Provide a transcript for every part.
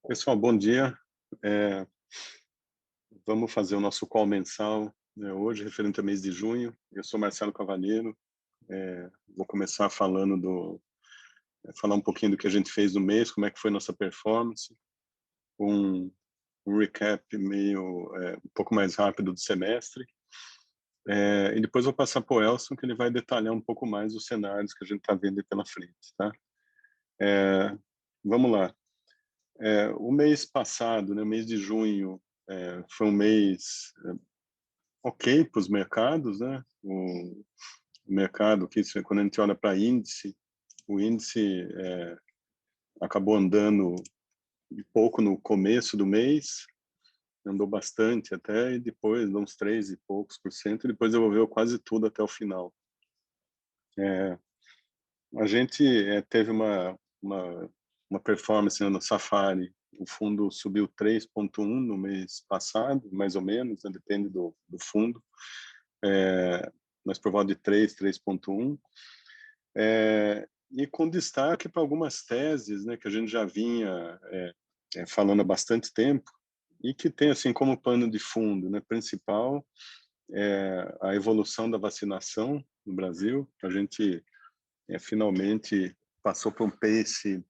Pessoal, bom dia. É, Vamos fazer o nosso call mensal, né, hoje, referente ao mês de junho. Eu sou Marcelo Cavalheiro. Vou começar falar um pouquinho do que a gente fez no mês, como é que foi nossa performance, um, um recap um pouco mais rápido do semestre. E depois vou passar para o Elson, que ele vai detalhar um pouco mais os cenários que a gente está vendo aí pela frente, tá? Vamos lá. O mês passado, né, o mês de junho, foi um mês ok para os mercados, né? O mercado, quando a gente olha para índice, o índice acabou andando um pouco no começo do mês, andou bastante até, e depois, uns 3 e poucos por cento, e depois devolveu quase tudo até o final. A gente teve uma performance, né, no Safari. O fundo subiu 3,1 no mês passado, mais ou menos, né, depende do fundo, mas por volta de 3,1. E com destaque para algumas teses, né, que a gente já vinha falando há bastante tempo, e que tem assim como pano de fundo, né, principal, a evolução da vacinação no Brasil. A gente finalmente passou por um pace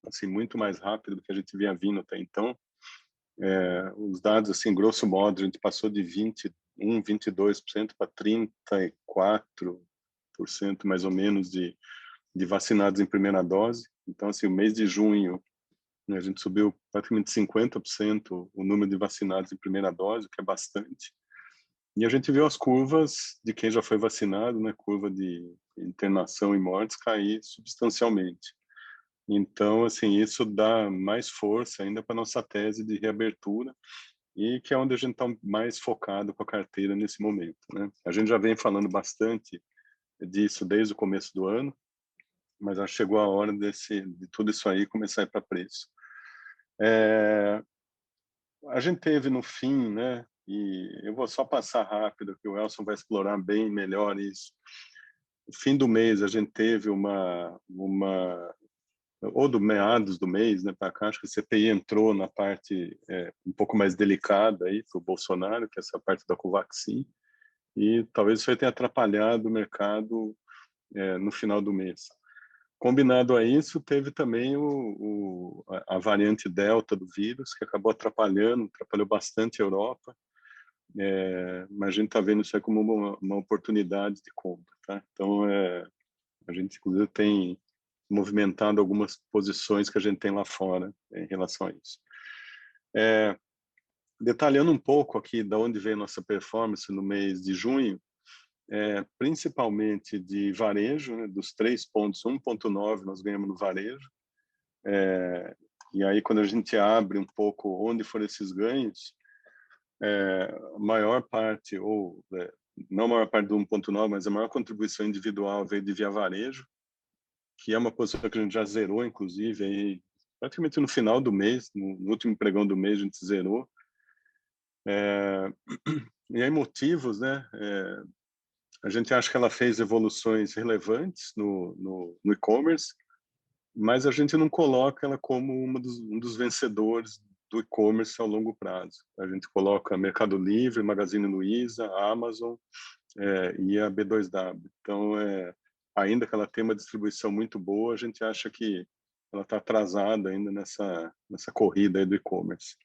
assim muito mais rápido do que a gente vinha vindo até então. Os dados, assim, grosso modo, a gente passou de 21, 22% para 34% mais ou menos de vacinados em primeira dose. Então, assim, o mês de junho, né, a gente subiu praticamente 50% o número de vacinados em primeira dose, o que é bastante. E a gente viu as curvas de quem já foi vacinado, né, curva de internação e mortes, cair substancialmente. Então, assim, isso dá mais força ainda para nossa tese de reabertura, e que é onde a gente está mais focado com a carteira nesse momento, né? A gente já vem falando bastante disso desde o começo do ano, mas acho que chegou a hora de tudo isso aí começar a ir para preço. A gente teve no fim, né? E eu vou só passar rápido, que o Elson vai explorar bem melhor isso. No fim do mês, a gente teve ou do meados do mês, né, para cá, acho que o CPI entrou na parte um pouco mais delicada aí para o Bolsonaro, que é essa parte da Covaxin, e talvez isso aí tenha atrapalhado o mercado no final do mês. Combinado a isso, teve também a variante Delta do vírus, que acabou atrapalhou bastante a Europa, mas a gente está vendo isso aí como uma oportunidade de compra, tá? Então, a gente, inclusive, tem movimentado algumas posições que a gente tem lá fora em relação a isso. Detalhando um pouco aqui de onde veio nossa performance no mês de junho, principalmente de varejo, né, dos 3 pontos, 1,9 nós ganhamos no varejo. E aí, quando a gente abre um pouco onde foram esses ganhos, a maior parte, não a maior parte do 1,9, mas a maior contribuição individual veio de via varejo, que é uma posição que a gente já zerou, inclusive, aí, praticamente no final do mês, no último pregão do mês, a gente zerou. E aí, motivos, né? A gente acha que ela fez evoluções relevantes no e-commerce, mas a gente não coloca ela como um dos vencedores do e-commerce ao longo prazo. A gente coloca Mercado Livre, Magazine Luiza, Amazon e a B2W. Então, ainda que ela tenha uma distribuição muito boa, a gente acha que ela está atrasada ainda nessa corrida aí do e-commerce.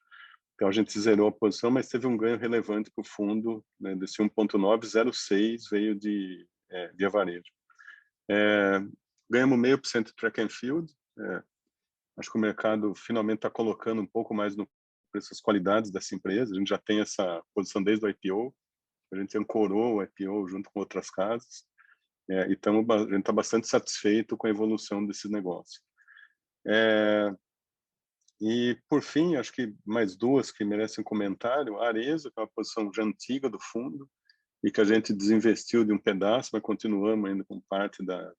Então, a gente zerou a posição, mas teve um ganho relevante para o fundo, né, desse 1,906 veio via varejo. Ganhamos 0,5% de track and field. Acho que o mercado finalmente está colocando um pouco mais no preço as qualidades dessa empresa. A gente já tem essa posição desde o IPO. A gente ancorou o IPO junto com outras casas. A gente está bastante satisfeito com a evolução desse negócio. E, por fim, acho que mais duas que merecem comentário. A Arezzo, que é uma posição já antiga do fundo, e que a gente desinvestiu de um pedaço, mas continuamos ainda com parte da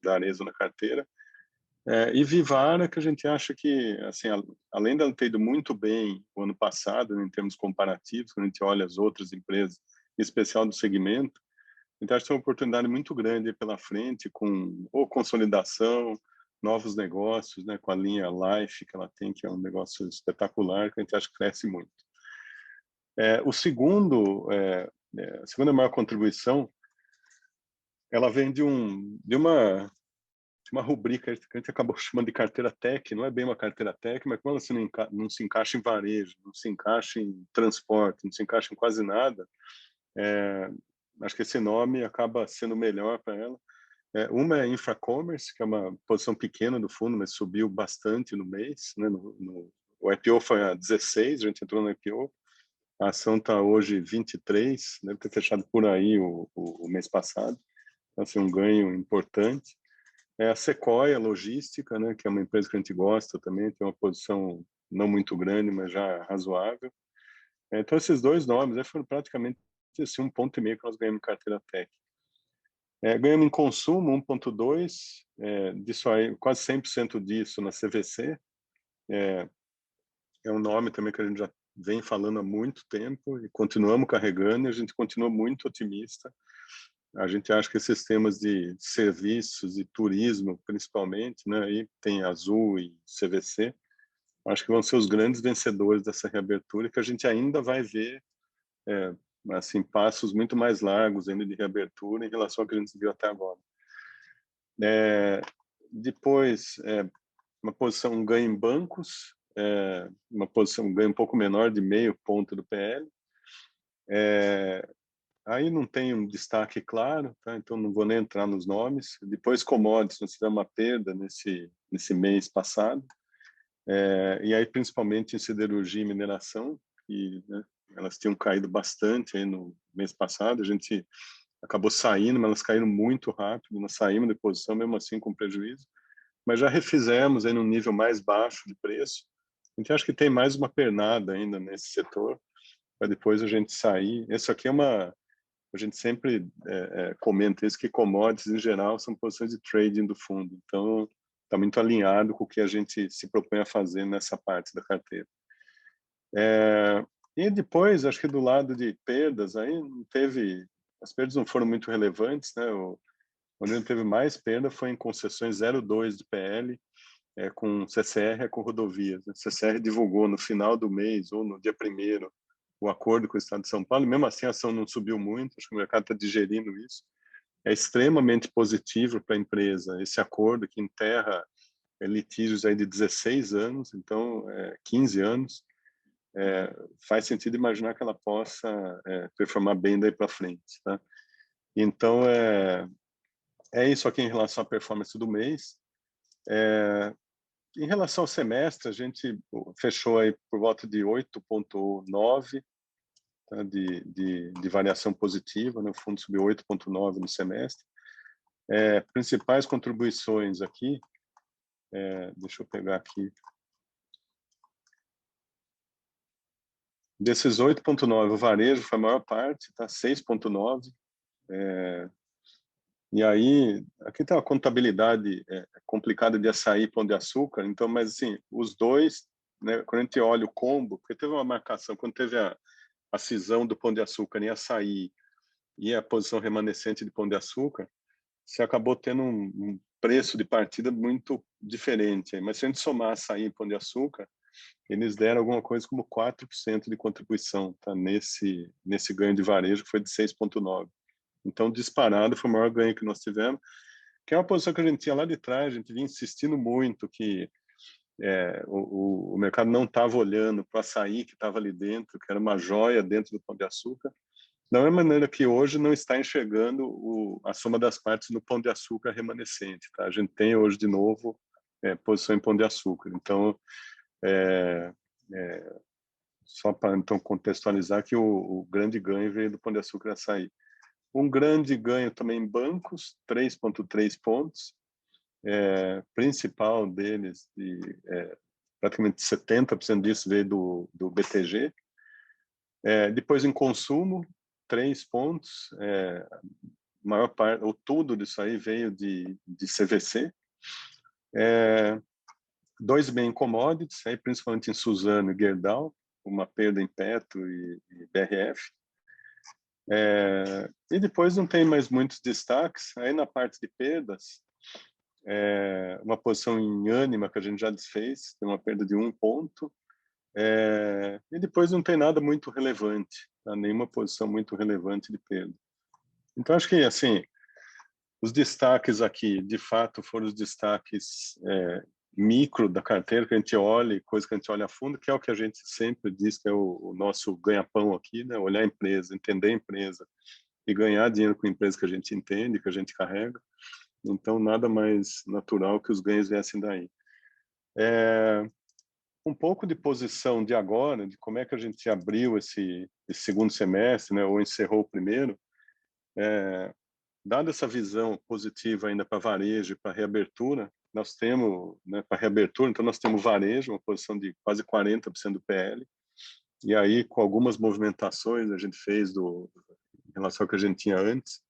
Arezzo na carteira. E Vivara, que a gente acha que, assim, além dela ter ido muito bem o ano passado, né, em termos comparativos, quando a gente olha as outras empresas, em especial do segmento, a gente acha que tem uma oportunidade muito grande pela frente, com ou consolidação novos negócios, né, com a linha Life que ela tem, que é um negócio espetacular, que a gente acha que cresce muito. A segunda maior contribuição, ela vem de uma rubrica que a gente acabou chamando de carteira tech, não é bem uma carteira tech, mas como ela não se encaixa em varejo, não se encaixa em transporte, não se encaixa em quase nada, acho que esse nome acaba sendo melhor para ela. Uma é Infracommerce, que é uma posição pequena do fundo, mas subiu bastante no mês, né? O IPO foi a 16, a gente entrou no IPO, a ação está hoje 23, deve ter fechado por aí o mês passado, então assim, um ganho importante. A Sequoia Logística, né, que é uma empresa que a gente gosta também, tem uma posição não muito grande, mas já razoável. Então, esses dois nomes foram praticamente assim, 1,5 ponto que nós ganhamos em carteira tech. Ganhamos em consumo 1,2, disso aí, quase 100% disso na CVC. É um nome também que a gente já vem falando há muito tempo e continuamos carregando, e a gente continua muito otimista. A gente acha que esses temas de serviços e turismo, principalmente, né, aí tem Azul e CVC, acho que vão ser os grandes vencedores dessa reabertura, que a gente ainda vai ver assim, passos muito mais largos ainda de reabertura em relação ao que a gente viu até agora. Depois, uma posição, um ganho em bancos, uma posição, um ganho um pouco menor de 0,5 ponto do PL. Aí não tem um destaque claro, tá? Então não vou nem entrar nos nomes. Depois commodities, nós tivemos uma perda nesse mês passado. E aí principalmente em siderurgia e mineração, e né, elas tinham caído bastante aí no mês passado. A gente acabou saindo, mas elas caíram muito rápido. Nós saímos de posição, mesmo assim com prejuízo. Mas já refizemos aí num nível mais baixo de preço. Então acho que tem mais uma pernada ainda nesse setor, para depois a gente sair. Isso aqui a gente sempre comenta isso, que commodities em geral são posições de trading do fundo. Então está muito alinhado com o que a gente se propõe a fazer nessa parte da carteira. E depois, acho que do lado de perdas, aí não teve, as perdas não foram muito relevantes, né? Onde não teve mais perda foi em concessões 0,2 de PL, com CCR, com rodovias. A CCR divulgou no final do mês ou no dia 1º o acordo com o Estado de São Paulo, e mesmo assim a ação não subiu muito, acho que o mercado está digerindo isso. É extremamente positivo para a empresa esse acordo que enterra litígios aí de 16 anos, então 15 anos. Faz sentido imaginar que ela possa performar bem daí para frente, tá? Então é isso aqui em relação à performance do mês. Em relação ao semestre, a gente fechou aí por volta de 8,9, tá, de variação positiva, né? O fundo subiu 8,9 no semestre. Principais contribuições aqui, deixa eu pegar aqui. Desses 8,9, o varejo foi a maior parte, tá? 6,9. E aí, aqui tem uma contabilidade complicada de Açaí e Pão de Açúcar, então, mas assim, os dois, né, quando a gente olha o combo, porque teve uma marcação, quando teve a cisão do Pão de Açúcar em Açaí e a posição remanescente de Pão de Açúcar, você acabou tendo um preço de partida muito diferente. Mas se a gente somar Açaí e Pão de Açúcar, eles deram alguma coisa como 4% de contribuição, tá? Nesse ganho de varejo, que foi de 6,9. Então, disparado, foi o maior ganho que nós tivemos, que é uma posição que a gente tinha lá de trás, a gente vinha insistindo muito que o mercado não estava olhando para o açaí que estava ali dentro, que era uma joia dentro do Pão de Açúcar, da mesma maneira que hoje não está enxergando a soma das partes no Pão de Açúcar remanescente. Tá? A gente tem hoje, de novo, posição em Pão de Açúcar. Então, só para então contextualizar que o grande ganho veio do Pão de Açúcar e Açaí. Um grande ganho também em bancos, 3,3 pontos. Principal deles, praticamente 70% disso veio do BTG. Depois em consumo, 3 pontos. Maior parte, ou tudo disso aí veio de CVC. 2 bem em commodities, aí principalmente em Suzano e Gerdau, uma perda em Petro e BRF. E depois não tem mais muitos destaques. Aí na parte de perdas, uma posição em Ânima, que a gente já desfez, tem uma perda de 1 ponto, e depois não tem nada muito relevante, tá? Nenhuma posição muito relevante de perda. Então, acho que, assim, os destaques aqui, de fato, foram os destaques micro da carteira, que a gente olha, coisa que a gente olha a fundo, que é o que a gente sempre diz que é o nosso ganha-pão aqui, né? Olhar a empresa, entender a empresa e ganhar dinheiro com a empresa que a gente entende, que a gente carrega. Então, nada mais natural que os ganhos viessem daí. Um pouco de posição de agora, de como é que a gente abriu esse segundo semestre, né? Ou encerrou o primeiro, dada essa visão positiva ainda para varejo e para reabertura, nós temos, né, para reabertura, então nós temos varejo, uma posição de quase 40% do PL, e aí com algumas movimentações a gente fez em relação ao que a gente tinha antes,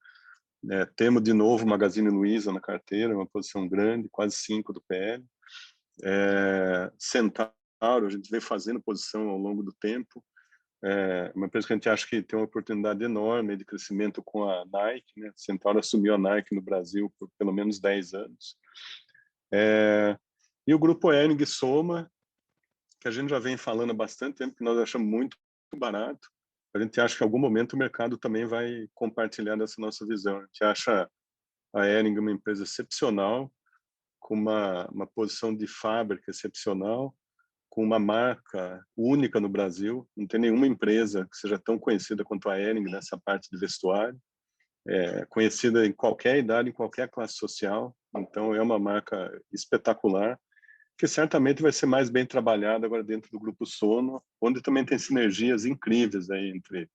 temos de novo Magazine Luiza na carteira, uma posição grande, quase 5 do PL, Centauro, a gente vem fazendo posição ao longo do tempo, uma empresa que a gente acha que tem uma oportunidade enorme de crescimento com a Nike, né? Centauro assumiu a Nike no Brasil por pelo menos 10 anos. E o grupo Hering Soma, que a gente já vem falando há bastante tempo, que nós achamos muito barato. A gente acha que em algum momento o mercado também vai compartilhar dessa nossa visão. A gente acha a Hering uma empresa excepcional, com uma posição de fábrica excepcional, com uma marca única no Brasil. Não tem nenhuma empresa que seja tão conhecida quanto a Hering nessa parte de vestuário. Conhecida em qualquer idade, em qualquer classe social. Então, é uma marca espetacular, que certamente vai ser mais bem trabalhada agora dentro do Grupo Sono, onde também tem sinergias incríveis aí entre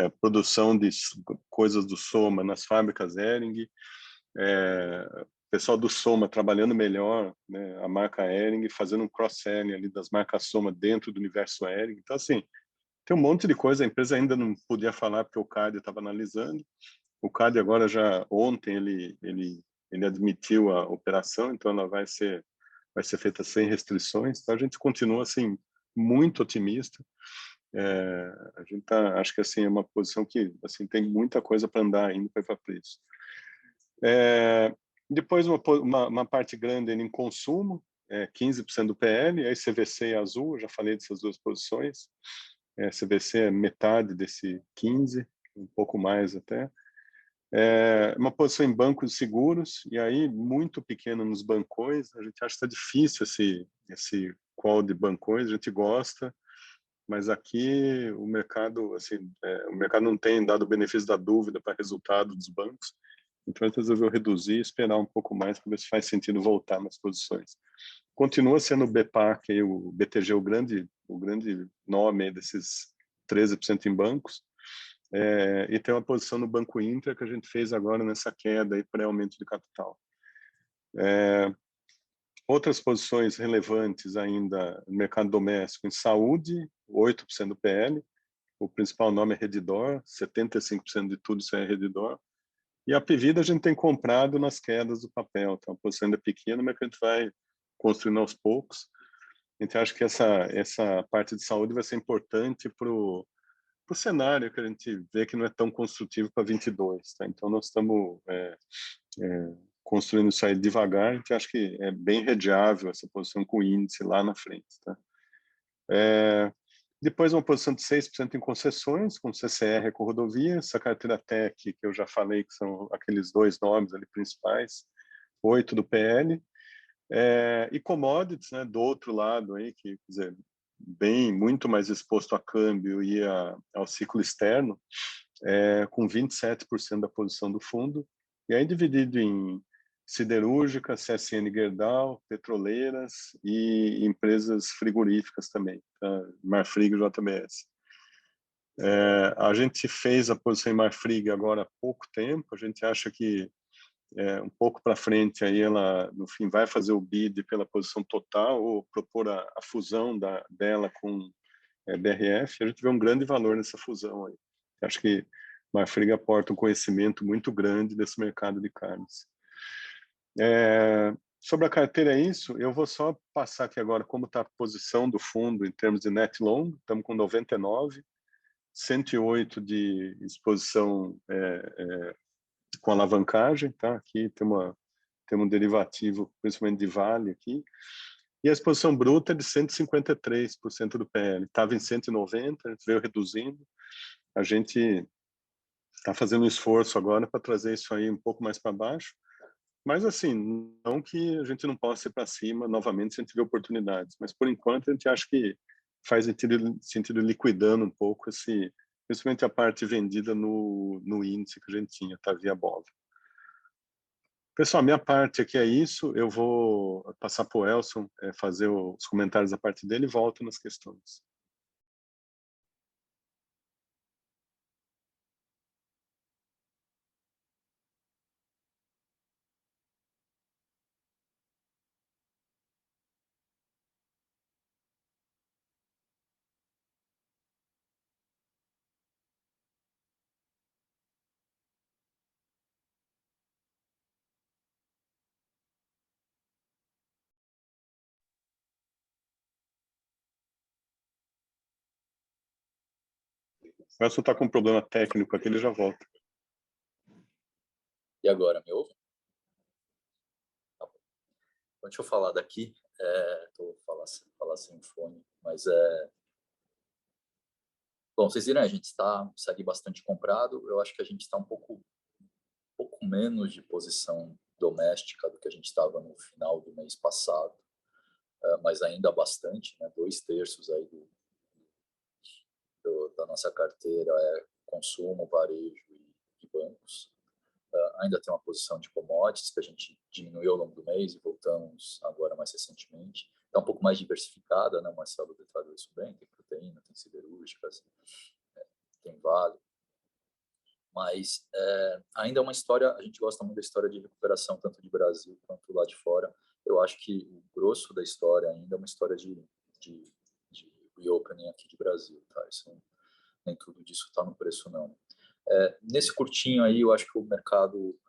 a produção de coisas do Soma nas fábricas Hering, pessoal do Soma trabalhando melhor, né, a marca Hering, fazendo um cross-selling ali das marcas Soma dentro do universo Hering. Então, assim, tem um monte de coisa. A empresa ainda não podia falar porque o CAD estava analisando. O CAD agora já, ontem, ele admitiu a operação, então ela vai ser feita sem restrições. Então, a gente continua, assim, muito otimista. A gente acho que, assim, é uma posição que, assim, tem muita coisa para andar ainda para ir para preço. Depois uma parte grande em consumo, 15% do PL, aí CVC e Azul, eu já falei dessas duas posições. CVC é metade desse 15, um pouco mais até. Uma posição em bancos seguros, e aí muito pequeno nos bancões. A gente acha que está difícil esse call de bancões, a gente gosta, mas aqui o mercado, assim, o mercado não tem dado o benefício da dúvida para resultado dos bancos. Então, a gente resolveu reduzir e esperar um pouco mais para ver se faz sentido voltar nas posições. Continua sendo o BPAC, aí, o BTG, o grande nome aí desses 13% em bancos. E tem uma posição no Banco Inter que a gente fez agora nessa queda aí pré-aumento de capital. Outras posições relevantes ainda no mercado doméstico, em saúde, 8% do PL. O principal nome é Redditor, 75% de tudo isso é Redditor. E a Pvida a gente tem comprado nas quedas do papel, tá? A posição ainda é pequena, mas que a gente vai construindo aos poucos. A gente acha que essa parte de saúde vai ser importante para o cenário que a gente vê que não é tão construtivo para 22, tá? Então nós estamos construindo isso aí devagar. A gente acha que é bem redeável essa posição com o índice lá na frente, tá? Depois uma posição de 6% em concessões, com CCR e com rodovia, essa carteira Tech, que eu já falei, que são aqueles dois nomes ali principais, 8 do PL, e commodities, né, do outro lado, aí, que, quer dizer, muito mais exposto a câmbio e ao ciclo externo, com 27% da posição do fundo, e aí dividido em siderúrgica, CSN Gerdau, petroleiras e empresas frigoríficas também, tá? Marfrig e JBS. A gente fez a posição em Marfrig agora há pouco tempo. A gente acha que um pouco para frente aí ela no fim vai fazer o bid pela posição total ou propor a fusão dela com BRF. A gente vê um grande valor nessa fusão aí. Acho que Marfrig aporta um conhecimento muito grande desse mercado de carnes. Sobre a carteira é isso. Eu vou só passar aqui agora como está a posição do fundo em termos de net long. Estamos com 99, 108 de exposição com alavancagem, tá? Aqui tem temos um derivativo, principalmente de Vale aqui, e a exposição bruta é de 153% do PL. Estava em 190%, veio reduzindo. A gente está fazendo um esforço agora para trazer isso aí um pouco mais para baixo, mas assim, não que a gente não possa ir para cima novamente se a gente tiver oportunidades, mas por enquanto a gente acha que faz sentido liquidando um pouco principalmente a parte vendida no índice que a gente tinha, tá, via BOV. Pessoal, minha parte aqui é isso. Eu vou passar para o Elson fazer os comentários da parte dele e volto nas questões. O Elson está com um problema técnico aqui, ele já volta. E agora, me ouve? Tá bom. Então, deixa eu falar daqui. Vou falar sem fone, mas bom, vocês viram, a gente segue bastante comprado. Eu acho que a gente está um pouco menos de posição doméstica do que a gente estava no final do mês passado, mas ainda bastante, né? 2/3 aí da nossa carteira é consumo, varejo e bancos. Ainda tem uma posição de commodities que a gente diminuiu ao longo do mês e voltamos agora mais recentemente. Está um pouco mais diversificada, né? O Marcelo detalhou isso bem, tem proteína, tem siderúrgicas, tem Vale. Mas ainda é uma história, a gente gosta muito da história de recuperação, tanto de Brasil quanto lá de fora. Eu acho que o grosso da história ainda é uma história de reopening aqui de Brasil. Tá? Nem tudo disso está no preço, não. Nesse curtinho aí, eu acho que o mercado,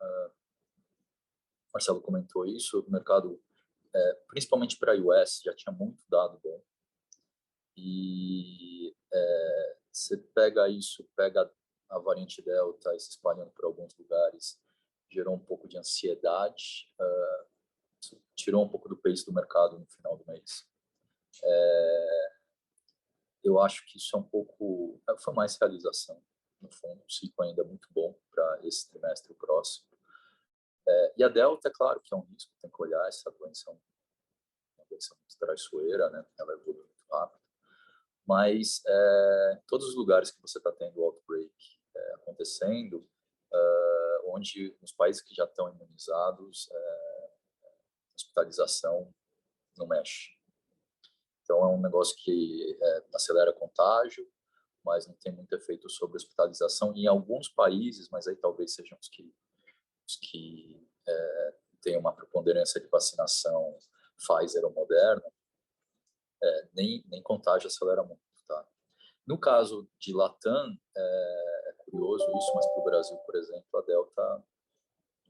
Marcelo comentou isso, o mercado, principalmente para a US, já tinha muito dado bom. E você pega a variante Delta e se espalhando por alguns lugares, gerou um pouco de ansiedade, tirou um pouco do pace do mercado no final do mês. Eu acho que isso é um pouco... Foi mais realização, no fundo. O ciclo ainda é muito bom para esse trimestre próximo. E a Delta, é claro que é um risco, tem que olhar. Essa doença é uma doença muito traiçoeira, né? Ela evolui muito rápido. Mas todos os lugares que você está tendo o outbreak acontecendo, onde nos países que já estão imunizados, hospitalização não mexe. Então, é um negócio que acelera contágio, mas não tem muito efeito sobre hospitalização em alguns países, mas aí talvez sejam os que têm uma preponderância de vacinação Pfizer ou Moderna, nem contágio acelera muito. Tá? No caso de Latam, é curioso isso, mas para o Brasil, por exemplo, a Delta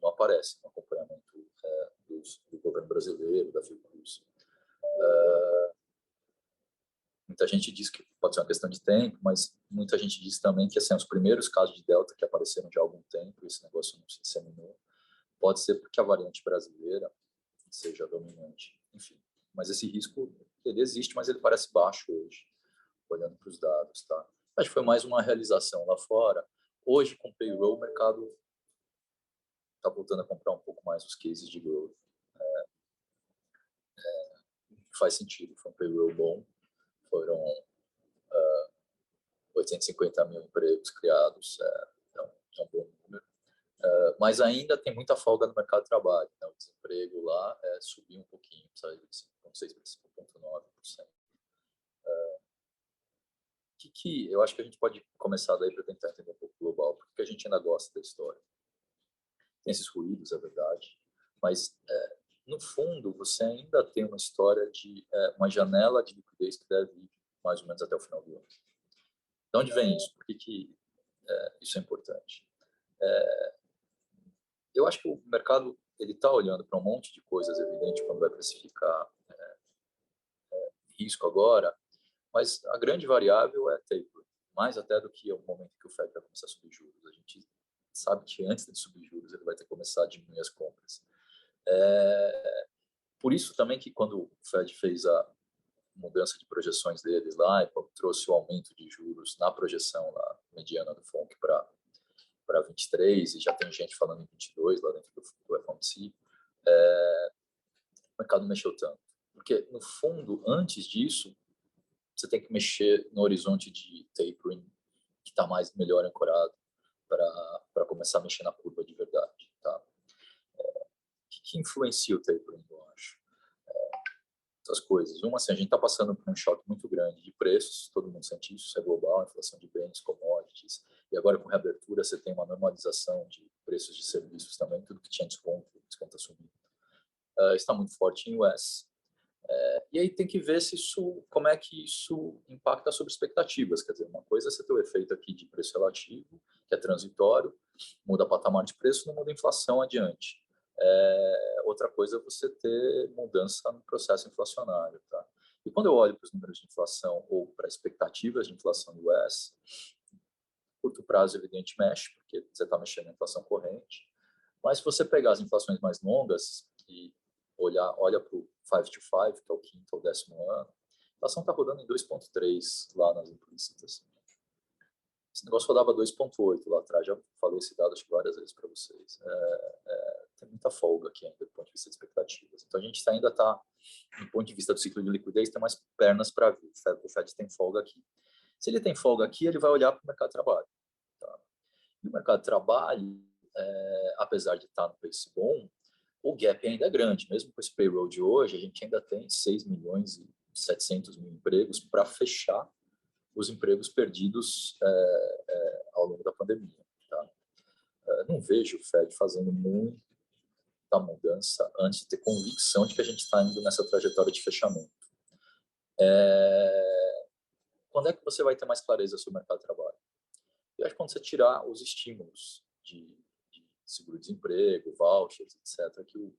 não aparece no acompanhamento do governo brasileiro, da Fiocruz. Muita gente diz que pode ser uma questão de tempo, mas muita gente diz também que assim, os primeiros casos de Delta que apareceram já há algum tempo, esse negócio não se disseminou, pode ser porque a variante brasileira seja dominante. Enfim, mas esse risco, ele existe, mas ele parece baixo hoje, olhando para os dados. Tá? Acho que foi mais uma realização lá fora. Hoje, com o payroll, o mercado está voltando a comprar um pouco mais os cases de growth. Faz sentido, foi um payroll bom. Foram 850 mil empregos criados, é um bom número. Mas ainda tem muita folga no mercado de trabalho. Né? O desemprego lá subiu um pouquinho, sabe, de 5,6% para 5,9%. Que eu acho que a gente pode começar daí para tentar entender um pouco global, porque a gente ainda gosta da história. Tem esses ruídos, é verdade, mas no fundo você ainda tem uma história de uma janela de liquidez que deve ir mais ou menos até o final do ano. De onde vem isso? Por que isso é importante? Eu acho que o mercado ele está olhando para um monte de coisas evidentes quando vai precificar risco agora, mas a grande variável é taper, mais até do que o momento que o Fed vai começar a subir juros. A gente sabe que antes de subir juros ele vai ter que começar a diminuir as compras. Por isso também que quando o Fed fez a mudança de projeções deles lá, e trouxe o aumento de juros na projeção lá, mediana do FONC para 23, e já tem gente falando em 22 lá dentro do FOMC, o mercado mexeu tanto. Porque, no fundo, antes disso, você tem que mexer no horizonte de tapering, que está melhor ancorado, para começar a mexer na curva de verdade. Tá? O que influencia o tapering, eu acho? Essas coisas. Uma, assim, a gente está passando por um choque muito grande de preços, todo mundo sente isso, é global, inflação de bens, commodities, e agora com reabertura você tem uma normalização de preços de serviços também, tudo que tinha desconto está subindo. Está muito forte em US. E aí tem que ver como é que isso impacta sobre expectativas. Quer dizer, uma coisa é você ter o efeito aqui de preço relativo, que é transitório, muda patamar de preço, não muda a inflação adiante. Outra coisa é você ter mudança no processo inflacionário. Tá? E quando eu olho para os números de inflação ou para expectativas de inflação do US, curto prazo, evidente, mexe, porque você está mexendo na inflação corrente. Mas se você pegar as inflações mais longas e olha para o 5 to 5, que é o quinto ou 10º ano, a inflação está rodando em 2,3 lá nas implícitas. Esse negócio rodava 2,8 lá atrás, já falei esse dado acho que várias vezes para vocês. Tem muita folga aqui ainda do ponto de vista de expectativas. Então a gente ainda está, do ponto de vista do ciclo de liquidez, tem mais pernas para vir. O Fed tem folga aqui. Se ele tem folga aqui, ele vai olhar para o mercado de trabalho. Tá? E o mercado de trabalho, apesar de estar no pace bom, o gap ainda é grande. Mesmo com esse payroll de hoje, a gente ainda tem 6 milhões e 700 mil empregos para fechar os empregos perdidos ao longo da pandemia. Tá? Não vejo o Fed fazendo muita mudança antes de ter convicção de que a gente está indo nessa trajetória de fechamento. Quando é que você vai ter mais clareza sobre o mercado de trabalho? Eu acho que quando você tirar os estímulos de seguro-desemprego, vouchers, etc., que o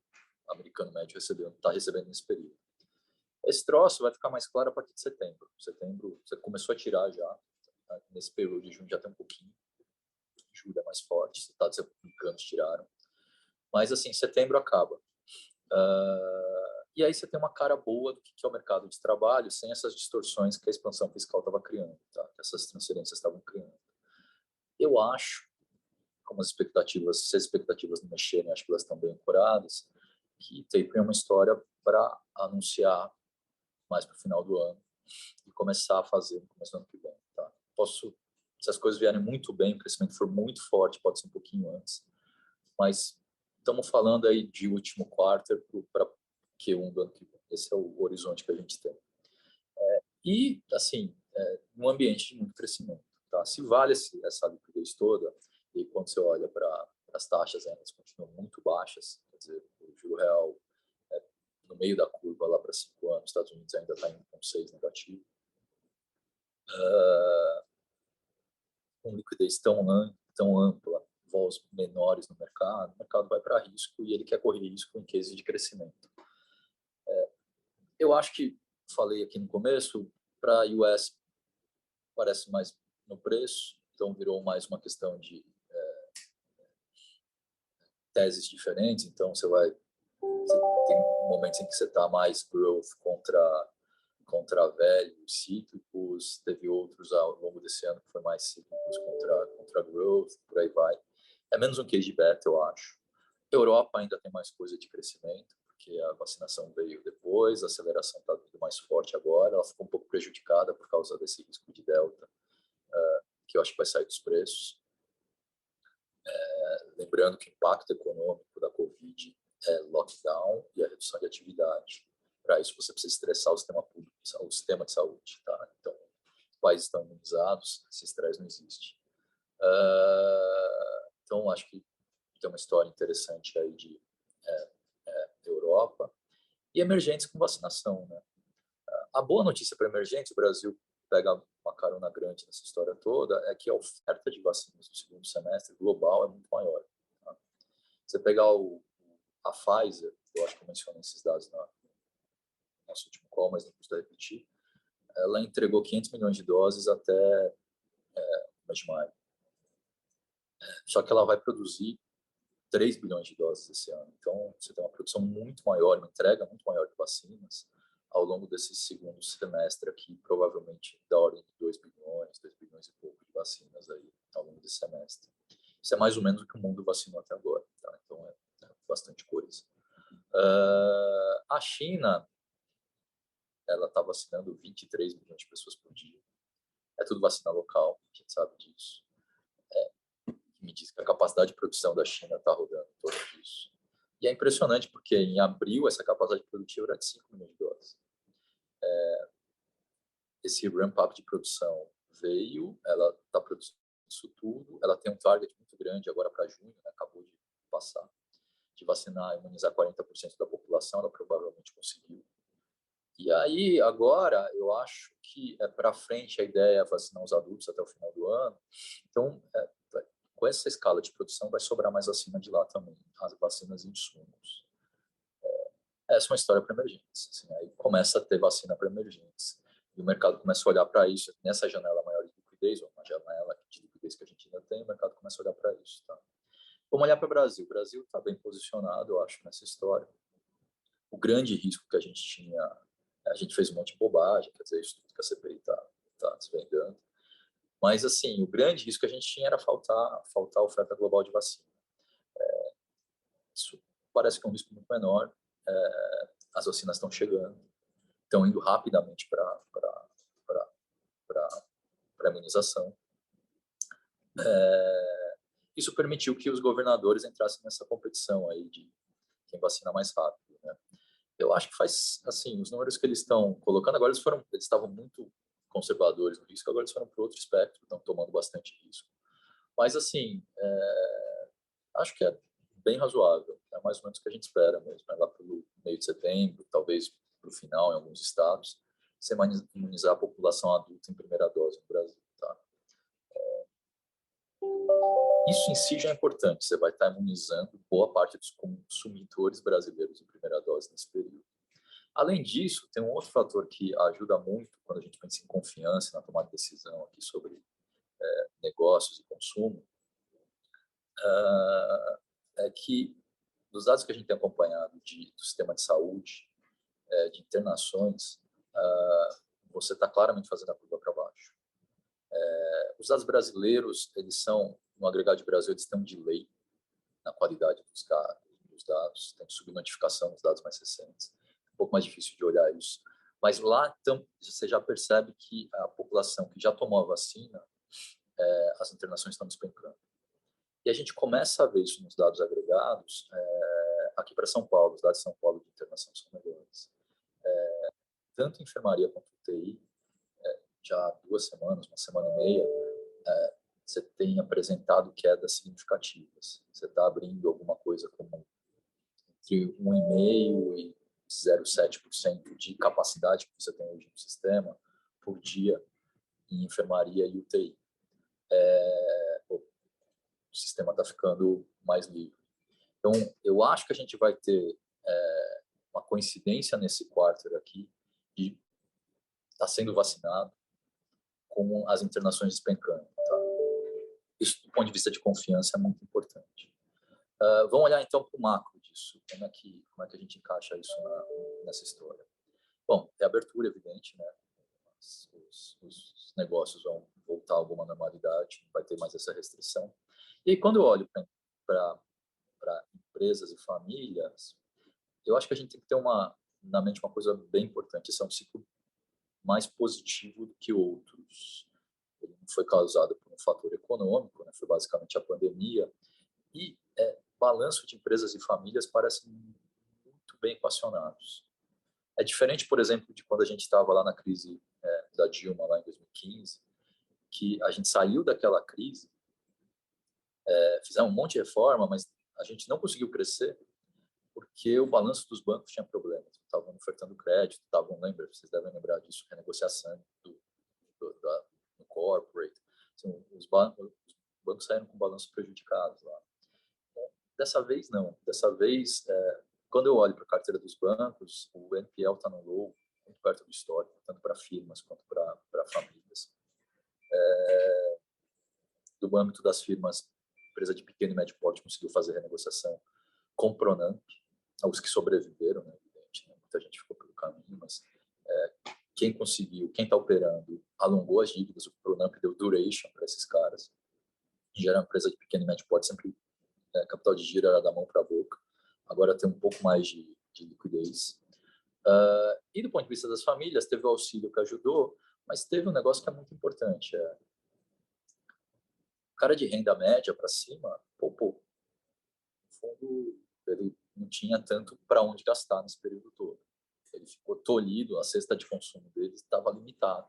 americano médio está recebendo nesse período. Esse troço vai ficar mais claro a partir de setembro. Setembro, você começou a tirar já, tá? Nesse período de junho já tem um pouquinho. Julho é mais forte, estados republicanos tiraram. Mas, assim, setembro acaba. E aí você tem uma cara boa do que é o mercado de trabalho, sem essas distorções que a expansão fiscal estava criando, tá? Que essas transferências estavam criando. Eu acho, como se as expectativas não mexerem, acho que elas estão bem ancoradas, que tapering é uma história para anunciar mais para o final do ano e começar a fazer no começo do ano que vem. Tá? Se as coisas vierem muito bem, o crescimento for muito forte, pode ser um pouquinho antes, mas estamos falando aí de último quarto para Q1 do ano que vem. Esse é o horizonte que a gente tem. E, assim, num ambiente de muito crescimento. Tá? Se vale essa liquidez toda, e quando você olha para as taxas, elas continuam muito baixas, quer dizer, o juro real no meio da curva lá para 5 anos, os Estados Unidos ainda está em 1,6 negativo. Com liquidez tão ampla, voos menores no mercado, o mercado vai para risco e ele quer correr risco em case de crescimento. Eu acho que, falei aqui no começo, para a US parece mais no preço, então virou mais uma questão de teses diferentes, então você tem momentos em que você está mais growth contra velhos, cíclicos, teve outros ao longo desse ano que foi mais cíclicos contra growth, por aí vai. É menos um case de beta, eu acho. Europa ainda tem mais coisa de crescimento, porque a vacinação veio depois, a aceleração está vindo mais forte agora, ela ficou um pouco prejudicada por causa desse risco de delta, que eu acho que vai sair dos preços. Lembrando que o impacto econômico da Covid é lockdown e a redução de atividade. Para isso, você precisa estressar o sistema público, o sistema de saúde. Tá? Então, os países estão imunizados, esse estresse não existe. Então, acho que tem uma história interessante aí de Europa e emergentes com vacinação. Né? A boa notícia para emergentes, o Brasil pega uma carona grande nessa história toda, é que a oferta de vacinas no segundo semestre global é muito maior. Tá? Você pegar a Pfizer, eu acho que eu mencionei esses dados no nosso último call, mas não custa repetir, ela entregou 500 milhões de doses até mês de maio. Só que ela vai produzir 3 bilhões de doses esse ano. Então, você tem uma produção muito maior, uma entrega muito maior de vacinas ao longo desse segundo semestre aqui, provavelmente da ordem de 2 bilhões e pouco de vacinas aí ao longo desse semestre. Isso é mais ou menos o que o mundo vacinou até agora, tá? Então, é bastante coisa. A China, ela está vacinando 23 milhões de pessoas por dia. É tudo vacina local, a gente sabe disso. Me diz que a capacidade de produção da China está rodando em torno disso. E é impressionante porque em abril essa capacidade produtiva era de 5 milhões de doses. Esse ramp-up de produção veio, ela está produzindo isso tudo, ela tem um target muito grande agora para junho, né, acabou de passar, de vacinar, imunizar 40% da população, ela provavelmente conseguiu. E aí, agora, eu acho que para frente a ideia é vacinar os adultos até o final do ano. Então, com essa escala de produção, vai sobrar mais vacina de lá também, as vacinas e insumos. Essa é uma história para emergência. Assim, aí começa a ter vacina para emergência. E o mercado começa a olhar para isso, nessa janela maior de liquidez, ou uma janela de liquidez que a gente ainda tem, o mercado começa a olhar para isso. Tá? Vamos olhar para o Brasil. O Brasil está bem posicionado, eu acho, nessa história. O grande risco que a gente tinha, a gente fez um monte de bobagem, quer dizer, isso tudo que a CPI está desvendando. Mas, assim, o grande risco que a gente tinha era faltar oferta global de vacina. Isso parece que é um risco muito menor. As vacinas estão chegando, estão indo rapidamente para a imunização. Isso permitiu que os governadores entrassem nessa competição aí de quem vacina mais rápido, né? Eu acho que faz, assim, os números que eles estão colocando agora, eles estavam muito conservadores no risco, agora eles foram para outro espectro, estão tomando bastante risco. Mas, assim, acho que é bem razoável, é mais ou menos o que a gente espera mesmo, lá pelo meio de setembro, talvez para o final em alguns estados, você imunizar a população adulta em primeira dose no Brasil, tá? Isso em si já é importante, você vai estar imunizando boa parte dos consumidores brasileiros em primeira dose nesse período. Além disso, tem um outro fator que ajuda muito quando a gente pensa em confiança na tomada de decisão aqui sobre negócios e consumo, é que dos dados que a gente tem acompanhado do sistema de saúde, de internações, você está claramente fazendo a curva para baixo. Os dados brasileiros, eles são, no agregado de Brasil, eles têm um delay na qualidade dos dados, tem subnotificação nos dados mais recentes. É um pouco mais difícil de olhar isso. Mas lá, então, você já percebe que a população que já tomou a vacina, as internações estão despencando. E a gente começa a ver isso nos dados agregados, aqui para São Paulo, os dados de São Paulo de internação são melhores. Tanto enfermaria quanto UTI, já há 2 semanas, 1 semana e meia, você tem apresentado quedas significativas. Você está abrindo alguma coisa como entre 1,5% e 0,7% de capacidade que você tem hoje no sistema por dia em enfermaria e UTI. O sistema está ficando mais livre. Então, eu acho que a gente vai ter uma coincidência nesse quarto aqui de estar sendo vacinado com as internações despencando. Tá? Isso, do ponto de vista de confiança, é muito importante. Vamos olhar, então, para o macro disso. Como é que a gente encaixa isso nessa história? Bom, é abertura, evidente, né? Os negócios vão voltar a alguma normalidade, não vai ter mais essa restrição. E aí, quando eu olho para empresas e famílias, eu acho que a gente tem que ter na mente uma coisa bem importante. Esse é um ciclo mais positivo do que outros. Ele não foi causado por um fator econômico, né? Foi basicamente a pandemia. E balanço de empresas e famílias parecem muito bem equacionados. É diferente, por exemplo, de quando a gente estava lá na crise da Dilma, lá em 2015, que a gente saiu daquela crise, fizemos um monte de reforma, mas a gente não conseguiu crescer porque o balanço dos bancos tinha problemas. Estavam ofertando crédito, vocês devem lembrar disso, renegociação do corporate. Assim, os bancos saíram com balanços prejudicados lá. Dessa vez, não. Dessa vez, quando eu olho para a carteira dos bancos, o NPL está no low, muito perto do histórico, tanto para firmas quanto para famílias. Do âmbito das firmas, empresa de pequeno e médio porte conseguiu fazer renegociação com o Pronamp, os que sobreviveram, né, evidente, né? Muita gente ficou pelo caminho, mas quem conseguiu, quem está operando, alongou as dívidas, o Pronamp deu duration para esses caras. Em geral, a empresa de pequeno e médio porte sempre, capital de giro era da mão para a boca, agora tem um pouco mais de liquidez. E do ponto de vista das famílias, teve o auxílio que ajudou, mas teve um negócio que é muito importante. O cara de renda média para cima, poupou. No fundo, ele não tinha tanto para onde gastar nesse período todo. Ele ficou tolhido, a cesta de consumo dele estava limitada.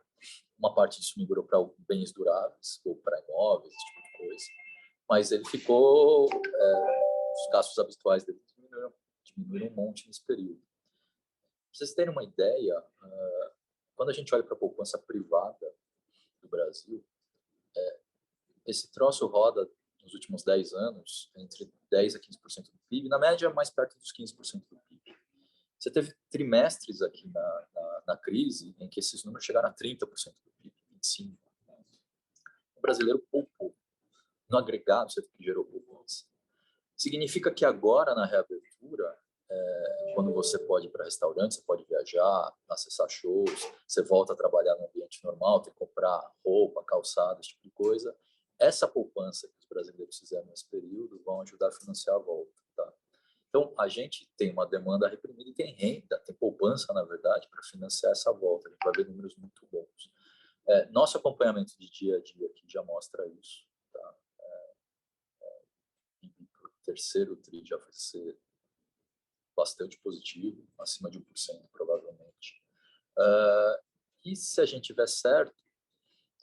Uma parte disso migrou para bens duráveis, ou para imóveis, esse tipo de coisa. Mas ele ficou... os gastos habituais dele diminuíram um monte nesse período. Para vocês terem uma ideia, quando a gente olha para a poupança privada do Brasil, esse troço roda nos últimos 10 anos entre 10% a 15% do PIB, na média mais perto dos 15% do PIB. Você teve trimestres aqui na crise em que esses números chegaram a 30% do PIB, 25%. Né? O brasileiro poupou. No agregado, você gerou poupança. Significa que agora, na reabertura, quando você pode ir para restaurante, você pode viajar, acessar shows, você volta a trabalhar no ambiente normal, tem que comprar roupa, calçado, esse tipo de coisa. Essa poupança que os brasileiros fizeram nesse período vão ajudar a financiar a volta. Tá? Então, a gente tem uma demanda reprimida e tem renda, tem poupança, na verdade, para financiar essa volta. A gente vai ver números muito bons. Nosso acompanhamento de dia a dia aqui já mostra isso. Tá? O terceiro TRI já vai ser bastante positivo, acima de 1%, provavelmente. E se a gente tiver certo,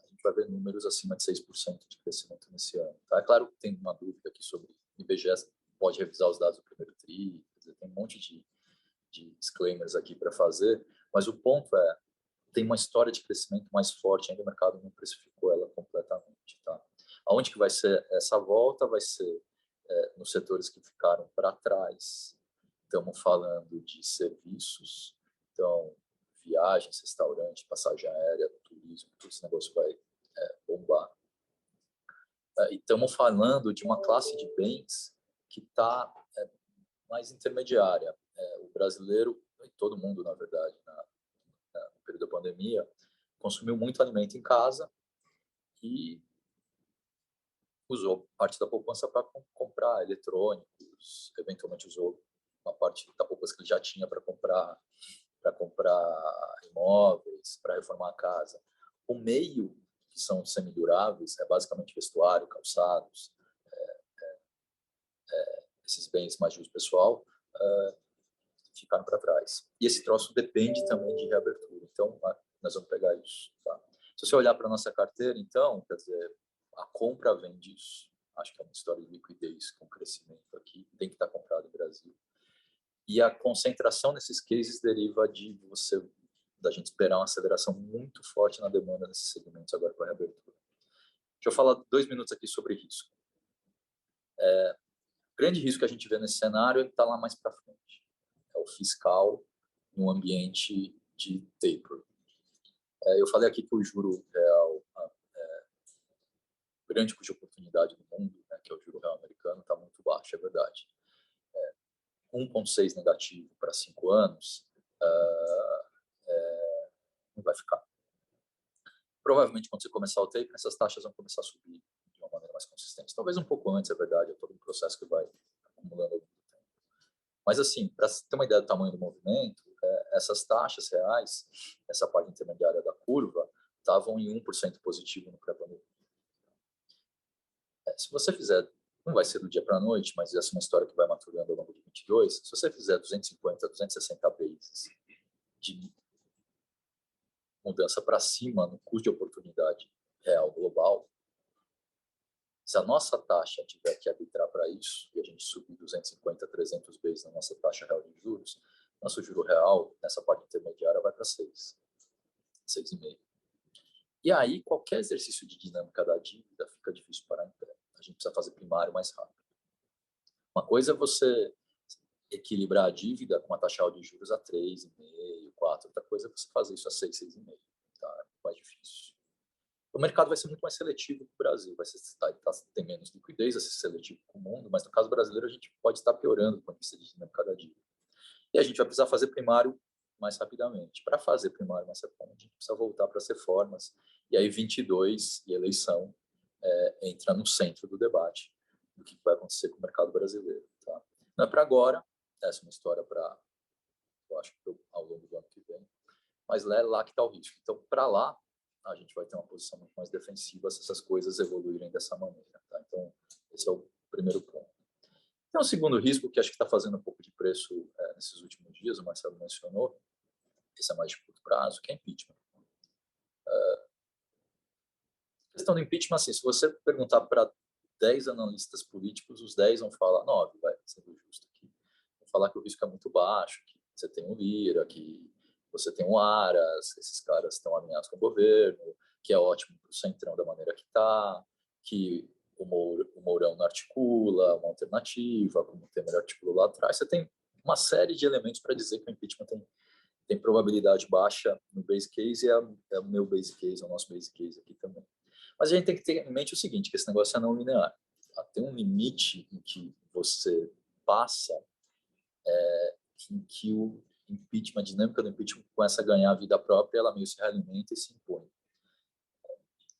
a gente vai ver números acima de 6% de crescimento nesse ano. Tá? É claro que tem uma dúvida aqui sobre o IBGE pode revisar os dados do primeiro TRI, quer dizer, tem um monte de disclaimers aqui para fazer, mas o ponto é, tem uma história de crescimento mais forte, ainda o mercado não precificou ela completamente. Tá? Aonde que vai ser essa volta? Vai ser nos setores que ficaram para trás. Estamos falando de serviços, então, viagens, restaurante, passagem aérea, turismo, todo esse negócio vai bombar. E estamos falando de uma classe de bens que está mais intermediária. O brasileiro, e todo mundo, na verdade, no período da pandemia, consumiu muito alimento em casa e usou parte da poupança para comprar eletrônicos, eventualmente usou uma parte da poupança que ele já tinha para comprar imóveis, para reformar a casa. O meio, que são semiduráveis, é basicamente vestuário, calçados, esses bens mais de uso pessoal, ficaram para trás. E esse troço depende também de reabertura. Então, nós vamos pegar isso. Tá? Se você olhar para a nossa carteira, então, quer dizer, a compra vem disso. Acho que é uma história de liquidez com crescimento aqui. Tem que estar comprado no Brasil. E a concentração nesses cases deriva da gente esperar uma aceleração muito forte na demanda nesses segmentos agora com a reabertura. Deixa eu falar 2 minutos aqui sobre risco. O grande risco que a gente vê nesse cenário está lá mais para frente. É o fiscal no ambiente de taper. Eu falei aqui que o juro real, grande cuja oportunidade do mundo, né, que é o juro real americano, está muito baixo, é verdade. 1,6 negativo para 5 anos, não vai ficar. Provavelmente, quando você começar o taper, essas taxas vão começar a subir de uma maneira mais consistente. Talvez um pouco antes, é verdade, é todo um processo que vai acumulando ao longo do tempo. Mas, assim, para ter uma ideia do tamanho do movimento, essas taxas reais, essa parte intermediária da curva, estavam em 1% positivo no pré-pandemia. Se você fizer, não vai ser do dia para a noite, mas essa é uma história que vai maturando ao longo de 22, se você fizer 250, 260 bases de mudança para cima no custo de oportunidade real global, se a nossa taxa tiver que arbitrar para isso, e a gente subir 250, 300 vezes na nossa taxa real de juros, nosso juro real, nessa parte intermediária, vai para 6, 6,5. E aí, qualquer exercício de dinâmica da dívida fica difícil parar em pé. A gente precisa fazer primário mais rápido. Uma coisa é você equilibrar a dívida com a taxa de juros a 3,5, 4. Outra coisa é você fazer isso a 6, 6,5. Tá? É mais difícil. O mercado vai ser muito mais seletivo que o Brasil, tem menos liquidez, vai ser seletivo com o mundo, mas no caso brasileiro a gente pode estar piorando com a vista de dinâmica da dívida. E a gente vai precisar fazer primário mais rapidamente. Para fazer primário mais rapidamente, a gente precisa voltar para as reformas, e aí 22 e eleição entra no centro do debate do que vai acontecer com o mercado brasileiro. Tá? Não é para agora, essa é uma história para, eu acho, ao longo do ano que vem, mas é lá que está o risco. Então, para lá, a gente vai ter uma posição muito mais defensiva se essas coisas evoluírem dessa maneira. Tá? Então, esse é o primeiro ponto. Tem um segundo risco que acho que está fazendo um pouco de preço nesses últimos dias, o Marcelo mencionou, esse é mais de curto prazo, que é impeachment. A questão do impeachment, assim, se você perguntar para 10 analistas políticos, os 10 vão falar, 9, vai, sendo justo aqui, vão falar que o risco é muito baixo, que você tem o Lira, que você tem o Aras, esses caras estão alinhados com o governo, que é ótimo para o Centrão da maneira que está, que o Mourão não articula uma alternativa, como o Temer articulou lá atrás. Você tem uma série de elementos para dizer que o impeachment tem probabilidade baixa no base case, e é o meu base case, é o nosso base case aqui também. Mas a gente tem que ter em mente o seguinte, que esse negócio é não linear. Tem um limite em que você passa, em que o impeachment, a dinâmica do impeachment começa a ganhar vida própria, ela meio se realimenta e se impõe.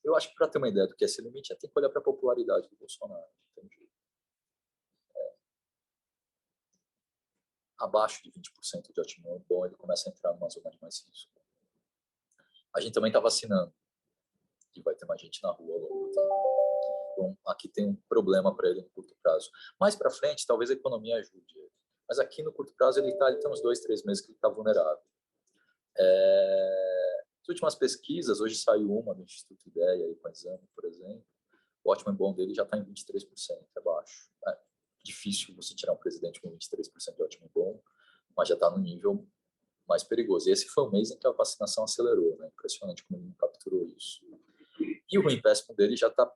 Eu acho que para ter uma ideia do que é esse limite, tem que olhar para a popularidade do Bolsonaro. Abaixo de 20% de ótimo bom, ele começa a entrar numa zona de mais risco. A gente também está vacinando, e vai ter mais gente na rua ao longo do tempo. Então, aqui tem um problema para ele no curto prazo. Mais para frente, talvez a economia ajude ele. Mas aqui no curto prazo, ele tem uns 2, 3 meses que ele está vulnerável. As últimas pesquisas, hoje saiu uma do Instituto Ideia, aí, com o exame, por exemplo, o ótimo e bom dele já está em 23%, é baixo. É difícil você tirar um presidente com 23% de ótimo e bom, mas já está no nível mais perigoso. E esse foi o mês em que a vacinação acelerou, né? Impressionante como ele não capturou isso. E o ruim péssimo dele já está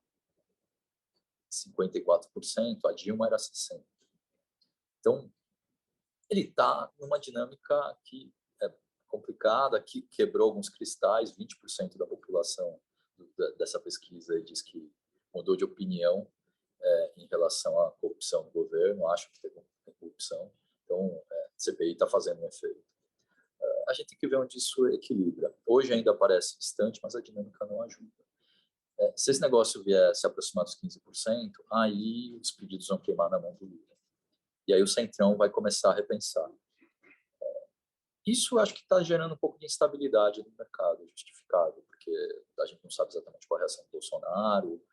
54%, a Dilma era 60%. Então, ele está numa dinâmica que é complicada, que quebrou alguns cristais, 20% da população dessa pesquisa diz que mudou de opinião em relação à corrupção do governo, acho que teve corrupção. Então, a CPI está fazendo um efeito. A gente tem que ver onde isso equilibra. Hoje ainda parece distante, mas a dinâmica não ajuda. Se esse negócio vier se aproximar dos 15%, aí os pedidos vão queimar na mão do Lula. E aí o Centrão vai começar a repensar. Isso acho que está gerando um pouco de instabilidade no mercado, justificável, porque a gente não sabe exatamente qual é a reação do Bolsonaro.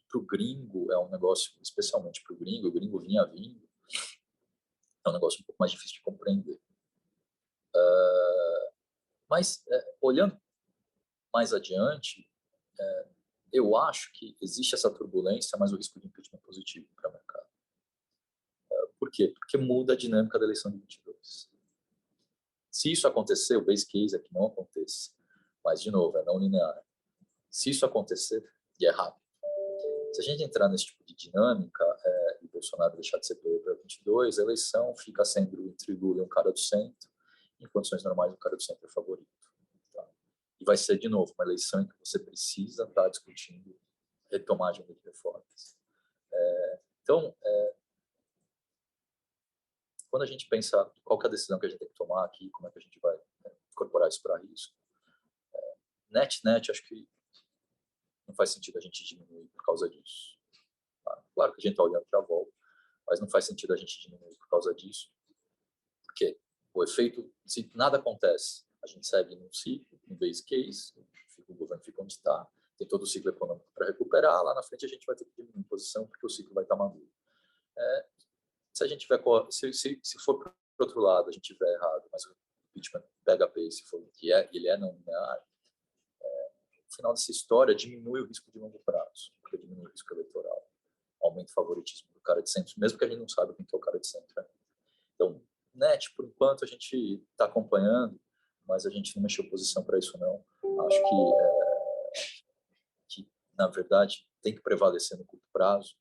Para o gringo, é um negócio, especialmente para o gringo vinha vindo, é um negócio um pouco mais difícil de compreender. Mas, olhando mais adiante, eu acho que existe essa turbulência, mas o risco de impeachment é positivo para o mercado. Por quê? Porque muda a dinâmica da eleição de 22. Se isso acontecer, o base case é que não aconteça. Mas, de novo, é não linear. Se isso acontecer, e é rápido, se a gente entrar nesse tipo de dinâmica e o Bolsonaro deixar de ser PL para 22, a eleição fica sendo entre Lula e um cara do centro. Em condições normais, o cara do centro é favorito. Tá? E vai ser, de novo, uma eleição em que você precisa estar discutindo retomagem de reformas. Então, quando a gente pensa qual que é a decisão que a gente tem que tomar aqui, como é que a gente vai incorporar isso para risco, net, acho que não faz sentido a gente diminuir por causa disso. Tá? Claro que a gente está olhando para a volta, mas não faz sentido a gente diminuir por causa disso, porque o efeito, se nada acontece, a gente segue num ciclo, no base case, o governo fica onde está, tem todo o ciclo econômico para recuperar, lá na frente a gente vai ter que diminuir a posição porque o ciclo vai estar maduro. Se a gente tiver, se for para o outro lado, a gente tiver errado, mas o impeachment pega pace, ele é não linear, no final dessa história diminui o risco de longo prazo, porque diminui o risco eleitoral, aumenta o favoritismo do cara de centro, mesmo que a gente não saiba quem que é o cara de centro. Então, net, por enquanto a gente está acompanhando, mas a gente não mexeu posição para isso não. Acho que na verdade tem que prevalecer no curto prazo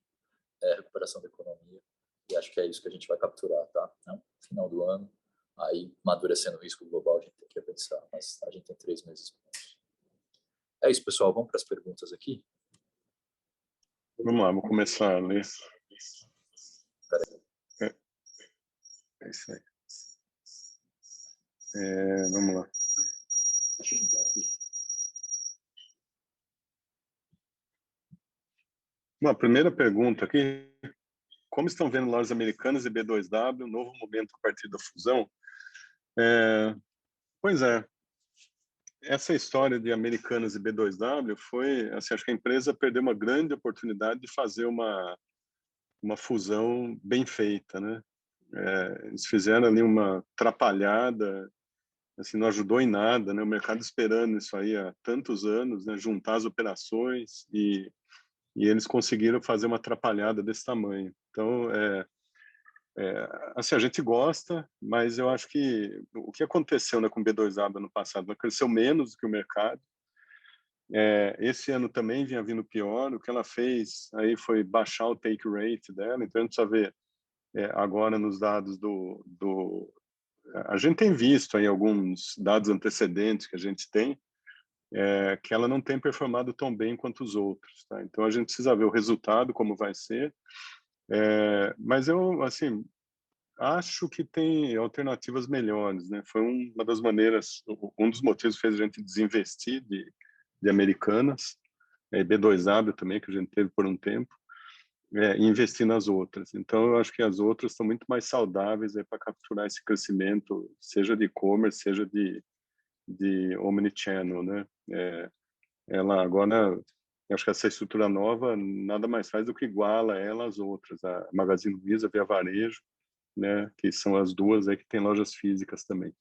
a recuperação da economia, e acho que é isso que a gente vai capturar, tá? No final do ano, aí amadurecendo o risco global a gente tem que pensar, mas a gente tem 3 meses. É isso, pessoal. Vamos para as perguntas aqui. Vamos lá, vou começar a ler. É isso aí. Vamos lá. Uma primeira pergunta aqui. Como estão vendo lojas americanas e B2W, novo momento a partir da fusão? Pois é, essa história de Americanas e B2W foi, assim, acho que a empresa perdeu uma grande oportunidade de fazer uma fusão bem feita, né? Eles fizeram ali uma atrapalhada, assim, não ajudou em nada, né? O mercado esperando isso aí há tantos anos, né? Juntar as operações e eles conseguiram fazer uma atrapalhada desse tamanho. Então, assim, a gente gosta, mas eu acho que o que aconteceu, né, com o B2W no passado, ela cresceu menos do que o mercado. Esse ano também vinha vindo pior. O que ela fez aí foi baixar o take rate dela. Então, a gente precisa ver agora nos dados a gente tem visto aí alguns dados antecedentes que a gente tem, que ela não tem performado tão bem quanto os outros, tá? Então, a gente precisa ver o resultado, como vai ser. Mas eu, assim, acho que tem alternativas melhores, né? Foi uma das maneiras, um dos motivos que fez a gente desinvestir de Americanas, B2W também, que a gente teve por um tempo, e investir nas outras. Então, eu acho que as outras estão muito mais saudáveis para capturar esse crescimento, seja de e-commerce, seja de omnichannel, né? Ela agora, eu acho que essa estrutura nova nada mais faz do que iguala ela às outras, a Magazine Luiza, Via Varejo, né, que são as duas aí que tem lojas físicas também.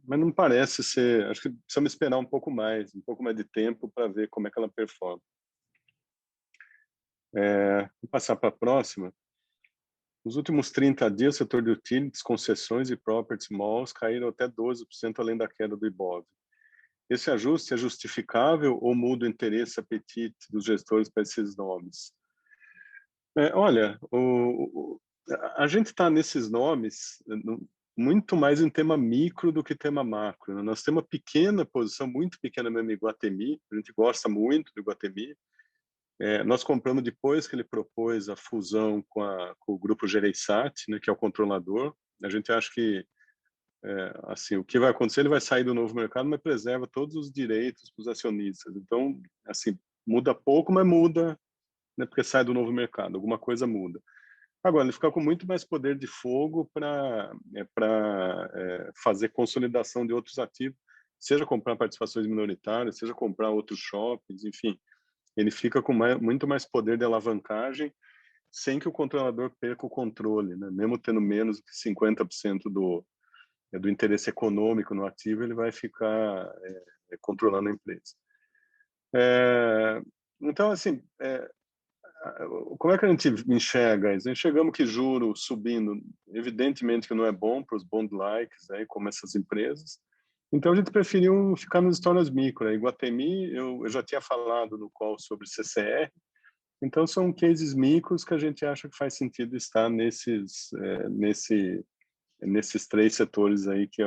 Mas não parece ser, acho que precisamos esperar um pouco mais de tempo para ver como é que ela performa. Vou passar para a próxima. Nos últimos 30 dias, o setor de utilities, concessões e properties malls caíram até 12% além da queda do Ibov. Esse ajuste é justificável ou muda o interesse e apetite dos gestores para esses nomes? Olha, a gente está nesses nomes muito mais em tema micro do que tema macro, né? Nós temos uma pequena posição, muito pequena mesmo, em Iguatemi. A gente gosta muito do Iguatemi. Nós compramos depois que ele propôs a fusão com o grupo Gereissati, né, que é o controlador. A gente acha que assim, o que vai acontecer, ele vai sair do novo mercado, mas preserva todos os direitos para os acionistas. Então, assim, muda pouco, mas muda, né, porque sai do novo mercado, alguma coisa muda. Agora, ele fica com muito mais poder de fogo para fazer consolidação de outros ativos, seja comprar participações minoritárias, seja comprar outros shoppings, enfim. Ele fica com muito mais poder de alavancagem, sem que o controlador perca o controle, né? Mesmo tendo menos de 50% do interesse econômico no ativo, ele vai ficar controlando a empresa. Então, assim, como é que a gente enxerga isso? Enxergamos que juro subindo, evidentemente que não é bom para os bond likes, como essas empresas. Então, a gente preferiu ficar nas histórias micro. Iguatemi, eu já tinha falado no call sobre CCR. Então, são cases micros que a gente acha que faz sentido estar nesses três setores aí que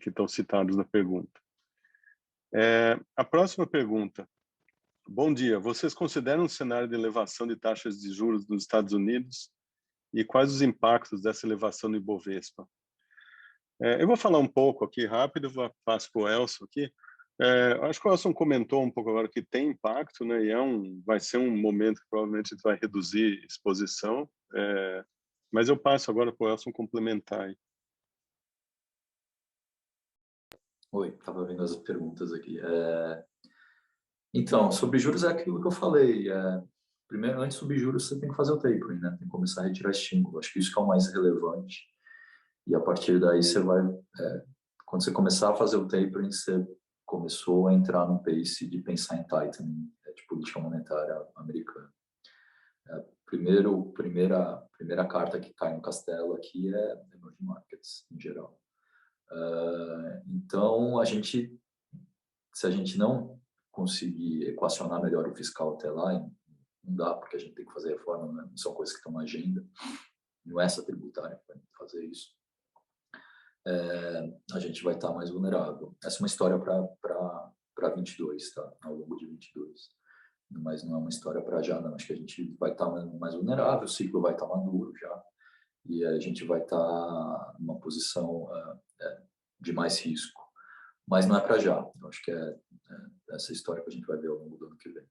estão citados na pergunta. A próxima pergunta. Bom dia. Vocês consideram um cenário de elevação de taxas de juros nos Estados Unidos e quais os impactos dessa elevação no Ibovespa? Eu vou falar um pouco aqui rápido, passo para o Elson aqui. Acho que o Elson comentou um pouco agora que tem impacto, né? E vai ser um momento que provavelmente a gente vai reduzir exposição. Mas eu passo agora para o Elson complementar. Oi, estava vendo as perguntas aqui. Então, sobre juros é aquilo que eu falei. Primeiro, antes de subir juros, você tem que fazer o tapering, né? Tem que começar a retirar estímulo. Acho que isso que é o mais relevante. E a partir daí você vai... quando você começar a fazer o tapering, você começou a entrar no pace de pensar em tightening, de política monetária americana. Primeira carta que cai no castelo aqui é emerging markets, em geral. Então, se a gente não conseguir equacionar melhor o fiscal até lá, não dá, porque a gente tem que fazer reforma, não são coisas que estão na agenda, não é essa tributária que vai fazer isso, a gente vai estar mais vulnerável. Essa é uma história para para 22, tá? Ao longo de 22. Mas não é uma história para já, não. Acho que a gente vai estar mais vulnerável, o ciclo vai estar maduro já, e a gente vai estar numa posição de mais risco. Mas não é para já. Eu acho que é essa história que a gente vai ver ao longo do ano que vem.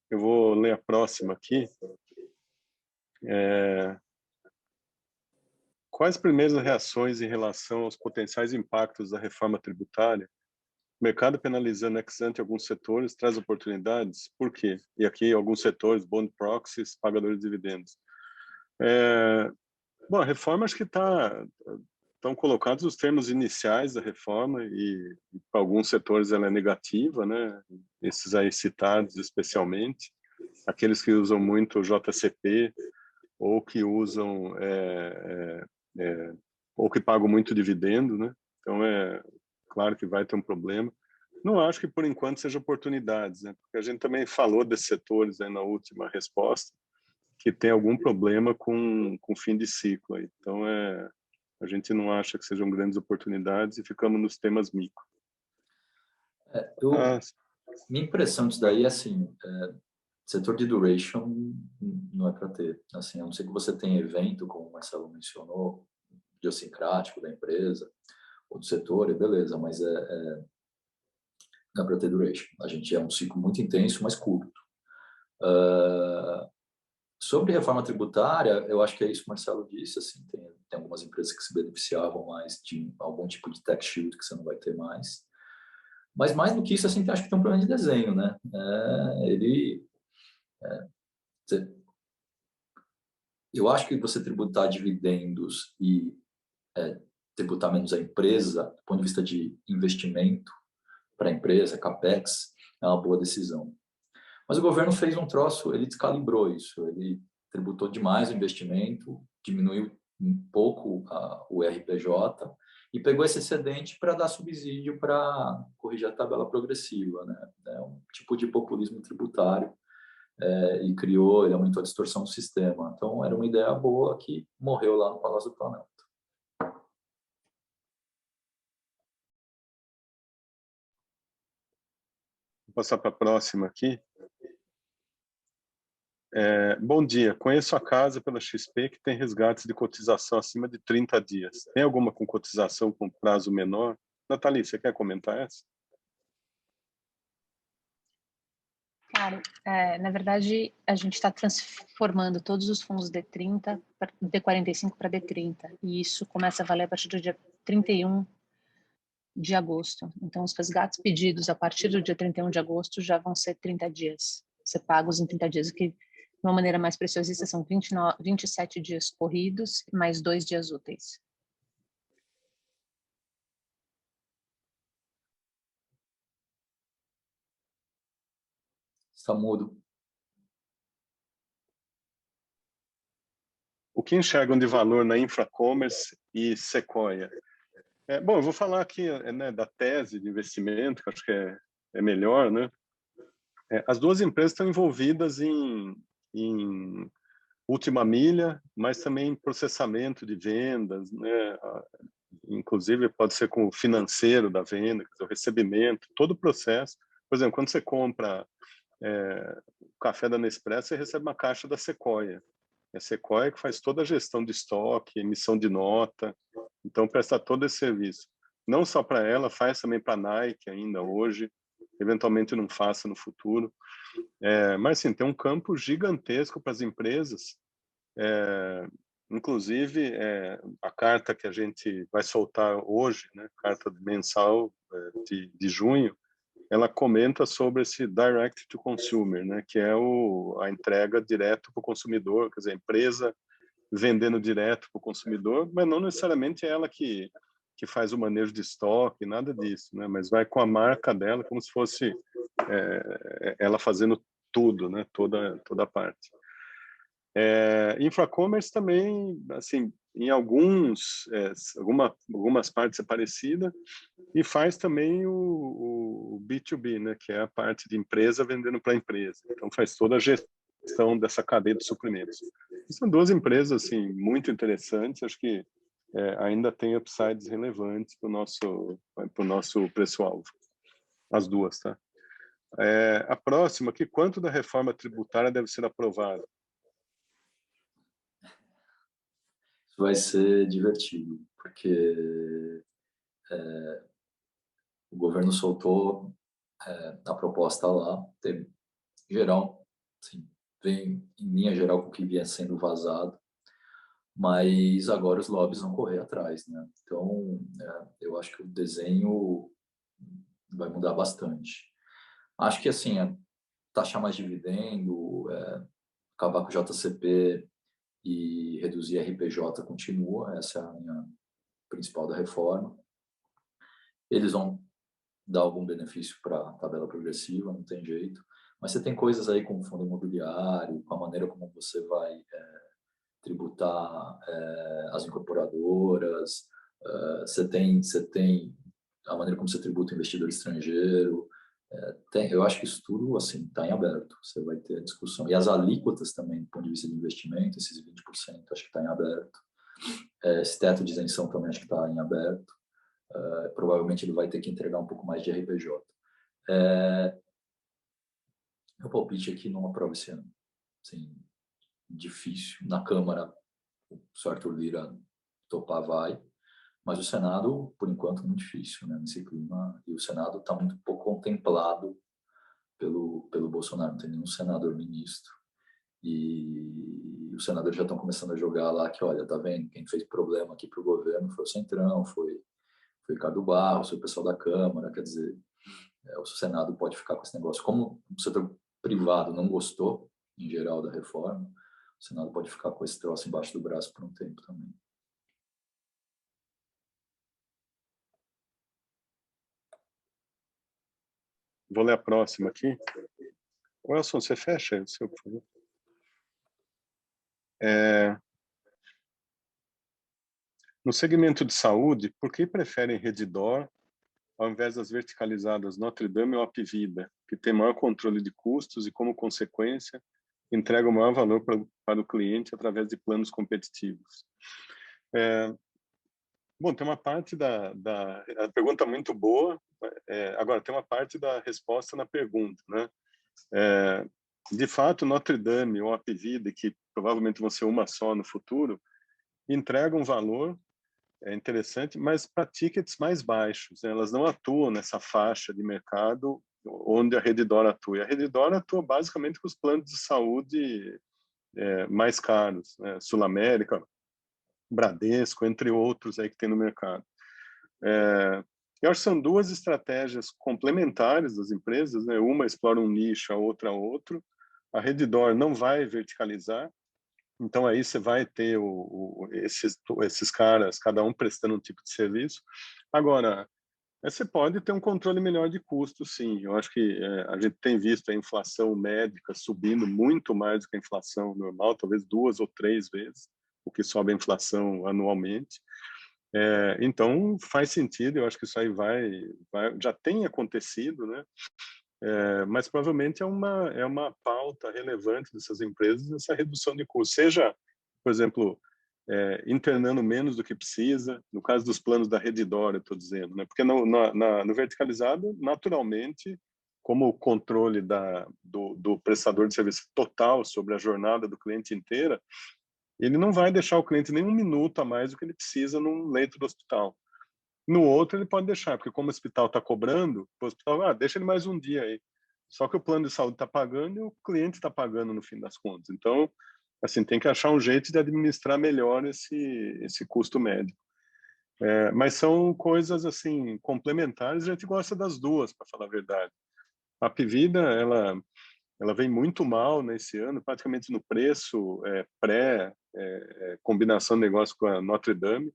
Eu vou ler a próxima aqui. Quais primeiras reações em relação aos potenciais impactos da reforma tributária? O mercado penalizando ex ante alguns setores traz oportunidades? Por quê? E aqui alguns setores, bond proxies, pagadores de dividendos. Bom, a reforma acho que estão colocados os termos iniciais da reforma e para alguns setores ela é negativa, né? Esses aí citados especialmente, aqueles que usam muito o JCP ou que usam ou que pagam muito dividendo, né? Então claro que vai ter um problema. Não acho que por enquanto seja oportunidades, né? Porque a gente também falou desses setores aí na última resposta que tem algum problema com fim de ciclo aí. Então a gente não acha que sejam grandes oportunidades e ficamos nos temas micro. Minha impressão disso daí é assim, setor de duration não é para ter. Assim, a não ser que você tenha evento, como o Marcelo mencionou, idiosincrático da empresa ou do setor, beleza, mas não é para ter duration. A gente é um ciclo muito intenso, mas curto. Sobre reforma tributária, eu acho que é isso que o Marcelo disse, assim, tem algumas empresas que se beneficiavam mais de algum tipo de tax shield que você não vai ter mais. Mas mais do que isso, assim, acho que tem um problema de desenho, né? Eu acho que você tributar dividendos e tributar menos a empresa, do ponto de vista de investimento para a empresa, CAPEX, é uma boa decisão. Mas o governo fez um troço, ele descalibrou isso, ele tributou demais o investimento, diminuiu um pouco o RPJ e pegou esse excedente para dar subsídio para corrigir a tabela progressiva, né? É um tipo de populismo tributário e ele aumentou a distorção do sistema. Então, era uma ideia boa que morreu lá no Palácio do Planalto. Vou passar para a próxima aqui. Bom dia, conheço a casa pela XP que tem resgates de cotização acima de 30 dias. Tem alguma com cotização com prazo menor? Nathalie, você quer comentar essa? Claro, na verdade, a gente está transformando todos os fundos D30, D45 para D30, e isso começa a valer a partir do dia 31 de agosto. Então, os resgates pedidos a partir do dia 31 de agosto já vão ser 30 dias. Ser pagos em 30 dias, que de uma maneira mais preciosista são 27 dias corridos mais 2 dias úteis. Está mudo. O que enxergam de valor na Infracommerce e Sequoia? Bom, eu vou falar aqui da tese de investimento, que acho que é melhor, né? As duas empresas estão envolvidas em última milha, mas também em processamento de vendas, né? Inclusive pode ser com o financeiro da venda, o recebimento, todo o processo. Por exemplo, quando você compra o café da Nespresso, você recebe uma caixa da Sequoia. É a Sequoia que faz toda a gestão de estoque, emissão de nota, então presta todo esse serviço. Não só para ela, faz também para a Nike ainda hoje, eventualmente não faça no futuro. Mas sim, tem um campo gigantesco para as empresas. Inclusive, a carta que a gente vai soltar hoje, né, carta mensal de junho, ela comenta sobre esse direct to consumer, né, que é a entrega direto para o consumidor, quer dizer, a empresa vendendo direto para o consumidor, mas não necessariamente é ela que faz o manejo de estoque, nada disso, né, mas vai com a marca dela, como se fosse ela fazendo tudo, né, toda a parte. Infracommerce também, assim, em algumas partes é parecida, e faz também o B2B, né, que é a parte de empresa vendendo para empresa. Então faz toda a gestão dessa cadeia de suprimentos. São duas empresas assim muito interessantes, acho que ainda tem upsides relevantes para o nosso preço-alvo. As duas, tá? A próxima aqui, quanto da reforma tributária deve ser aprovada? Isso vai ser divertido, porque o governo soltou a proposta lá, tem geral, assim, vem em linha geral com o que vinha sendo vazado, mas agora os lobbies vão correr atrás, né? Então, eu acho que o desenho vai mudar bastante. Acho que, assim, taxar mais dividendo, acabar com o JCP e reduzir RPJ continua, essa é a linha principal da reforma. Eles vão dar algum benefício para a tabela progressiva, não tem jeito, mas você tem coisas aí como fundo imobiliário, com a maneira como você vai tributar as incorporadoras, você tem a maneira como você tributa o investidor estrangeiro, eu acho que isso tudo assim está em aberto, você vai ter discussão. E as alíquotas também, do ponto de vista de investimento, esses 20%, acho que está em aberto. Esse teto de isenção também acho que está em aberto. Provavelmente ele vai ter que entregar um pouco mais de RPJ. Meu palpite aqui não aprova esse ano. Assim, difícil. Na Câmara, o Arthur Lira topar vai, mas o Senado, por enquanto, muito difícil, né, nesse clima. E o Senado está muito pouco contemplado pelo Bolsonaro, não tem nenhum senador ministro. E os senadores já estão começando a jogar lá que, olha, tá vendo, quem fez problema aqui para o governo foi o Centrão, foi Ricardo Barros, foi o pessoal da Câmara, quer dizer, o Senado pode ficar com esse negócio. Como o setor privado não gostou, em geral, da reforma, o Senado pode ficar com esse troço embaixo do braço por um tempo também. Vou ler a próxima aqui. Wilson, você fecha aí o seu, por favor. No segmento de saúde, por que preferem Redditor ao invés das verticalizadas Notre Dame ou Apvida, que tem maior controle de custos e, como consequência, entregam maior valor para o cliente através de planos competitivos? Bom, tem uma parte a pergunta muito boa, agora tem uma parte da resposta na pergunta, né? De fato, Notre Dame ou Apvida, que provavelmente vão ser uma só no futuro, entregam valor interessante, mas para tickets mais baixos, né? Elas não atuam nessa faixa de mercado onde a Redditor atua. A Redditor atua basicamente com os planos de saúde mais caros, né? Sul América, Bradesco, entre outros aí que tem no mercado. Eu acho que são duas estratégias complementares das empresas, né? Uma explora um nicho, a outra outro. A Redditor não vai verticalizar, então aí você vai ter esses caras, cada um prestando um tipo de serviço. Agora, você pode ter um controle melhor de custo, sim. Eu acho que a gente tem visto a inflação médica subindo muito mais do que a inflação normal, talvez 2 ou 3 vezes o que sobe a inflação anualmente. Então, faz sentido, eu acho que isso aí já tem acontecido, né? Mas provavelmente é uma pauta relevante dessas empresas, essa redução de custos, seja, por exemplo, internando menos do que precisa, no caso dos planos da Redditor, eu estou dizendo, né? Porque no verticalizado, naturalmente, como o controle do prestador de serviço total sobre a jornada do cliente inteira, ele não vai deixar o cliente nem um minuto a mais do que ele precisa num leito do hospital. No outro, ele pode deixar, porque como o hospital está cobrando, o hospital, deixa ele mais um dia aí. Só que o plano de saúde está pagando e o cliente está pagando no fim das contas. Então, assim, tem que achar um jeito de administrar melhor esse custo médio. Mas são coisas, assim, complementares, a gente gosta das duas, para falar a verdade. A Apvida, ela vem muito mal nesse ano, praticamente no preço combinação de negócio com a Notre Dame,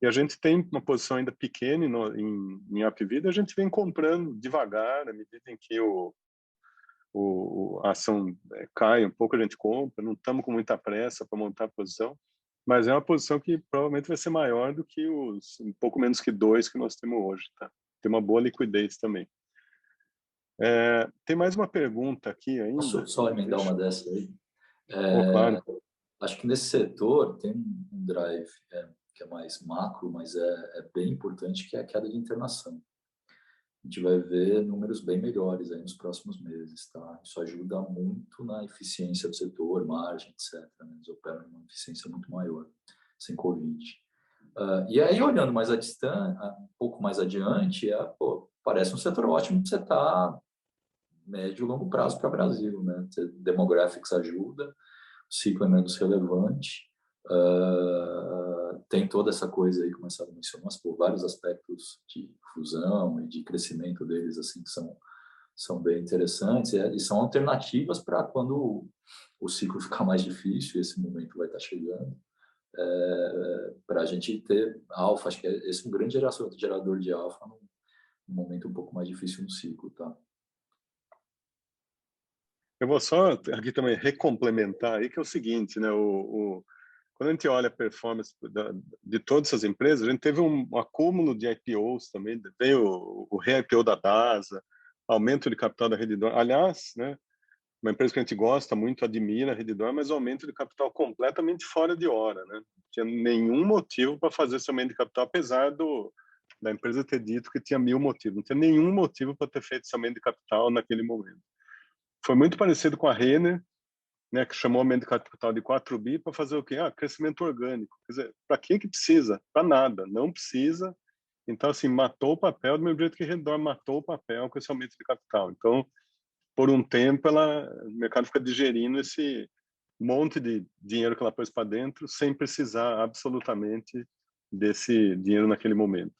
e a gente tem uma posição ainda pequena em Apvida, a gente vem comprando devagar, à medida em que a ação cai um pouco, a gente compra, não estamos com muita pressa para montar a posição, mas é uma posição que provavelmente vai ser maior do que um pouco menos que 2 que nós temos hoje, tá? Tem uma boa liquidez também. Tem mais uma pergunta aqui ainda. Posso só emendar uma dessa aí? Claro. Acho que nesse setor tem um drive que é mais macro, mas é bem importante, que é a queda de internação. A gente vai ver números bem melhores aí nos próximos meses, tá? Isso ajuda muito na eficiência do setor, margem, etc. Né? Eles operam uma eficiência muito maior, sem Covid. E aí, olhando mais um pouco mais adiante, parece um setor ótimo para você estar médio e longo prazo para o Brasil, né? Demographics ajuda, o ciclo é menos relevante, tem toda essa coisa aí, como a Sara mencionou, por vários aspectos de fusão e de crescimento deles, assim, que são bem interessantes, e são alternativas para quando o ciclo ficar mais difícil, esse momento vai estar chegando, para a gente ter alfa. Acho que esse é um grande gerador de alfa num momento um pouco mais difícil no ciclo, tá? Eu vou só aqui também recomplementar aí, que é o seguinte, né? Quando a gente olha a performance de todas essas empresas, a gente teve um acúmulo de IPOs também, veio o re-IPO da DASA, aumento de capital da Redditor. Aliás, né, uma empresa que a gente gosta muito, admira a Redditor, mas aumento de capital completamente fora de hora, né? Não tinha nenhum motivo para fazer esse aumento de capital, apesar da empresa ter dito que tinha 1000 motivos. Não tinha nenhum motivo para ter feito esse aumento de capital naquele momento. Foi muito parecido com a Renner, né, que chamou o aumento de capital de 4 bi para fazer o quê? Crescimento orgânico. Quer dizer, para que precisa? Para nada, não precisa. Então, assim, matou o papel do mesmo jeito que Redditor matou o papel com esse aumento de capital. Então, por um tempo, o mercado fica digerindo esse monte de dinheiro que ela pôs para dentro sem precisar absolutamente desse dinheiro naquele momento.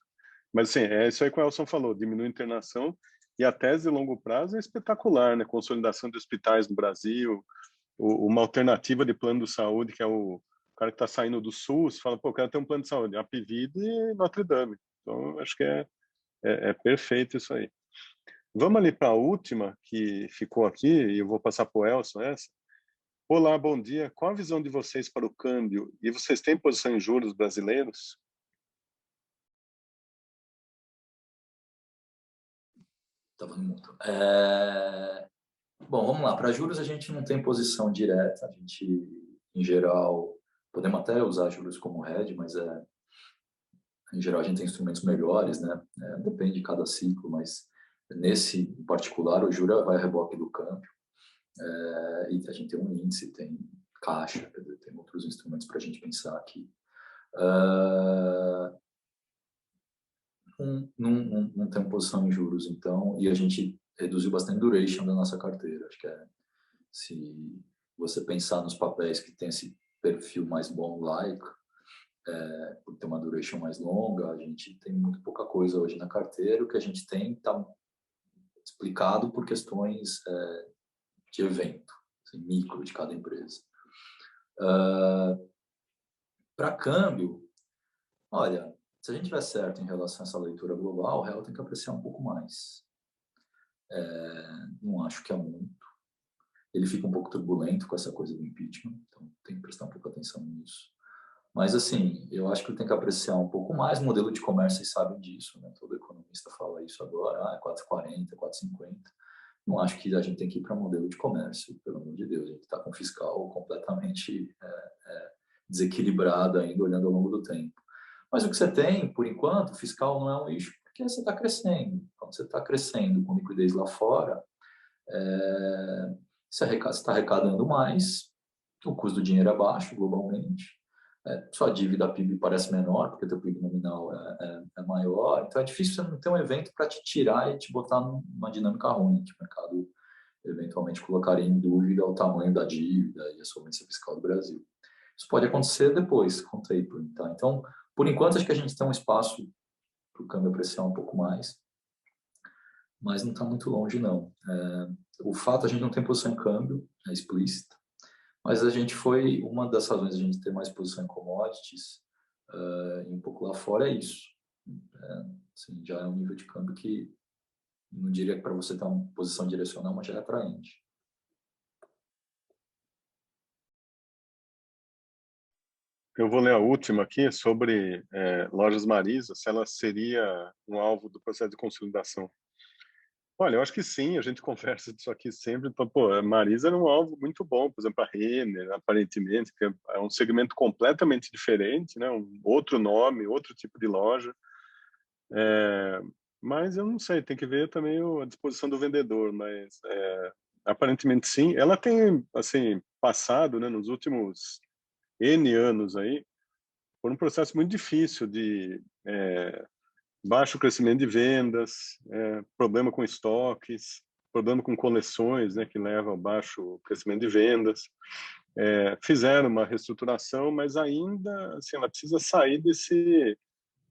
Mas, assim, é isso aí que o Elson falou, diminui a internação, e a tese de longo prazo é espetacular, né? Consolidação de hospitais no Brasil, uma alternativa de plano de saúde, que é o cara que está saindo do SUS, fala, pô, eu quero ter um plano de saúde, Apivida e Notre Dame. Então, acho que é perfeito isso aí. Vamos ali para a última, que ficou aqui, e eu vou passar para o Elson essa. Olá, bom dia. Qual a visão de vocês para o câmbio? E vocês têm posição em juros brasileiros? Estava no mundo. Bom, vamos lá. Para juros, a gente não tem posição direta. A gente, em geral, podemos até usar juros como hedge, mas em geral a gente tem instrumentos melhores, né? Depende de cada ciclo, mas nesse em particular, o juro vai a reboque do câmbio. E a gente tem um índice, tem caixa, tem outros instrumentos para a gente pensar aqui. Não tem posição em juros, então, e a gente reduziu bastante duration da nossa carteira. Acho que se você pensar nos papéis que tem esse perfil mais bond-like, por ter uma duration mais longa, a gente tem muito pouca coisa hoje na carteira. O que a gente tem está explicado por questões de evento, assim, micro de cada empresa. Para câmbio, olha, se a gente tiver certo em relação a essa leitura global, o real tem que apreciar um pouco mais. Não acho que é muito. Ele fica um pouco turbulento com essa coisa do impeachment, então tem que prestar um pouco atenção nisso. Mas, assim, eu acho que ele tem que apreciar um pouco mais. O modelo de comércio, vocês sabem disso, né? Todo economista fala isso agora, 4,40, 4,50. Não acho que a gente tem que ir para modelo de comércio, pelo amor de Deus. A gente está com o fiscal completamente desequilibrado ainda, olhando ao longo do tempo. Mas o que você tem, por enquanto, fiscal não é um eixo, porque você está crescendo. Quando você está crescendo com liquidez lá fora, você está arrecadando mais, o custo do dinheiro é baixo globalmente, sua dívida PIB parece menor, porque teu PIB nominal é maior, então é difícil você não ter um evento para te tirar e te botar numa dinâmica ruim, que o mercado eventualmente colocaria em dúvida o tamanho da dívida e a solvência fiscal do Brasil. Isso pode acontecer depois, com o tapering, tá? Então, por enquanto, acho que a gente tem um espaço para o câmbio apreciar um pouco mais, mas não está muito longe, não. O fato, a gente não tem posição em câmbio, é explícita, mas a gente uma das razões de a gente ter mais posição em commodities e um pouco lá fora é isso. Assim, já é um nível de câmbio que não diria que para você ter uma posição direcional, mas já é atraente. Eu vou ler a última aqui sobre Lojas Marisa, se ela seria um alvo do processo de consolidação. Olha, eu acho que sim, a gente conversa disso aqui sempre. Então, pô, a Marisa era um alvo muito bom, por exemplo, a Renner, aparentemente, que é um segmento completamente diferente, né? Um outro nome, outro tipo de loja. É, mas eu não sei, tem que ver também a disposição do vendedor, mas aparentemente sim. Ela tem, assim, passado, né, nos últimos N anos aí, por um processo muito difícil de baixo crescimento de vendas, problema com estoques, problema com coleções, né, que leva ao baixo crescimento de vendas. Fizeram uma reestruturação, mas ainda assim, ela precisa sair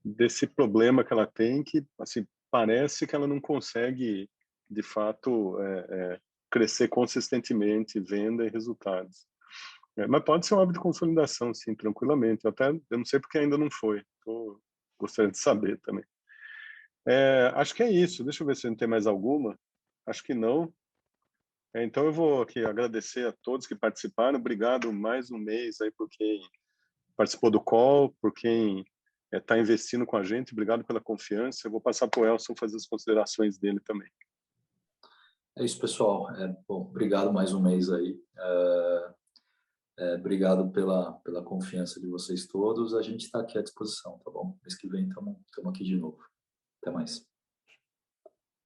desse problema que ela tem, que assim, parece que ela não consegue, de fato, crescer consistentemente, venda e resultados. Mas pode ser um hábito de consolidação, sim, tranquilamente. Eu não sei porque ainda não foi. Gostaria de saber também. Acho que é isso. Deixa eu ver se não tem mais alguma. Acho que não. Então eu vou aqui agradecer a todos que participaram. Obrigado mais um mês aí por quem participou do call, por quem está investindo com a gente. Obrigado pela confiança. Eu vou passar para o Elson fazer as considerações dele também. É isso, pessoal. Bom, obrigado mais um mês aí. Obrigado pela confiança de vocês todos. A gente está aqui à disposição, tá bom? Mês que vem estamos aqui de novo. Até mais.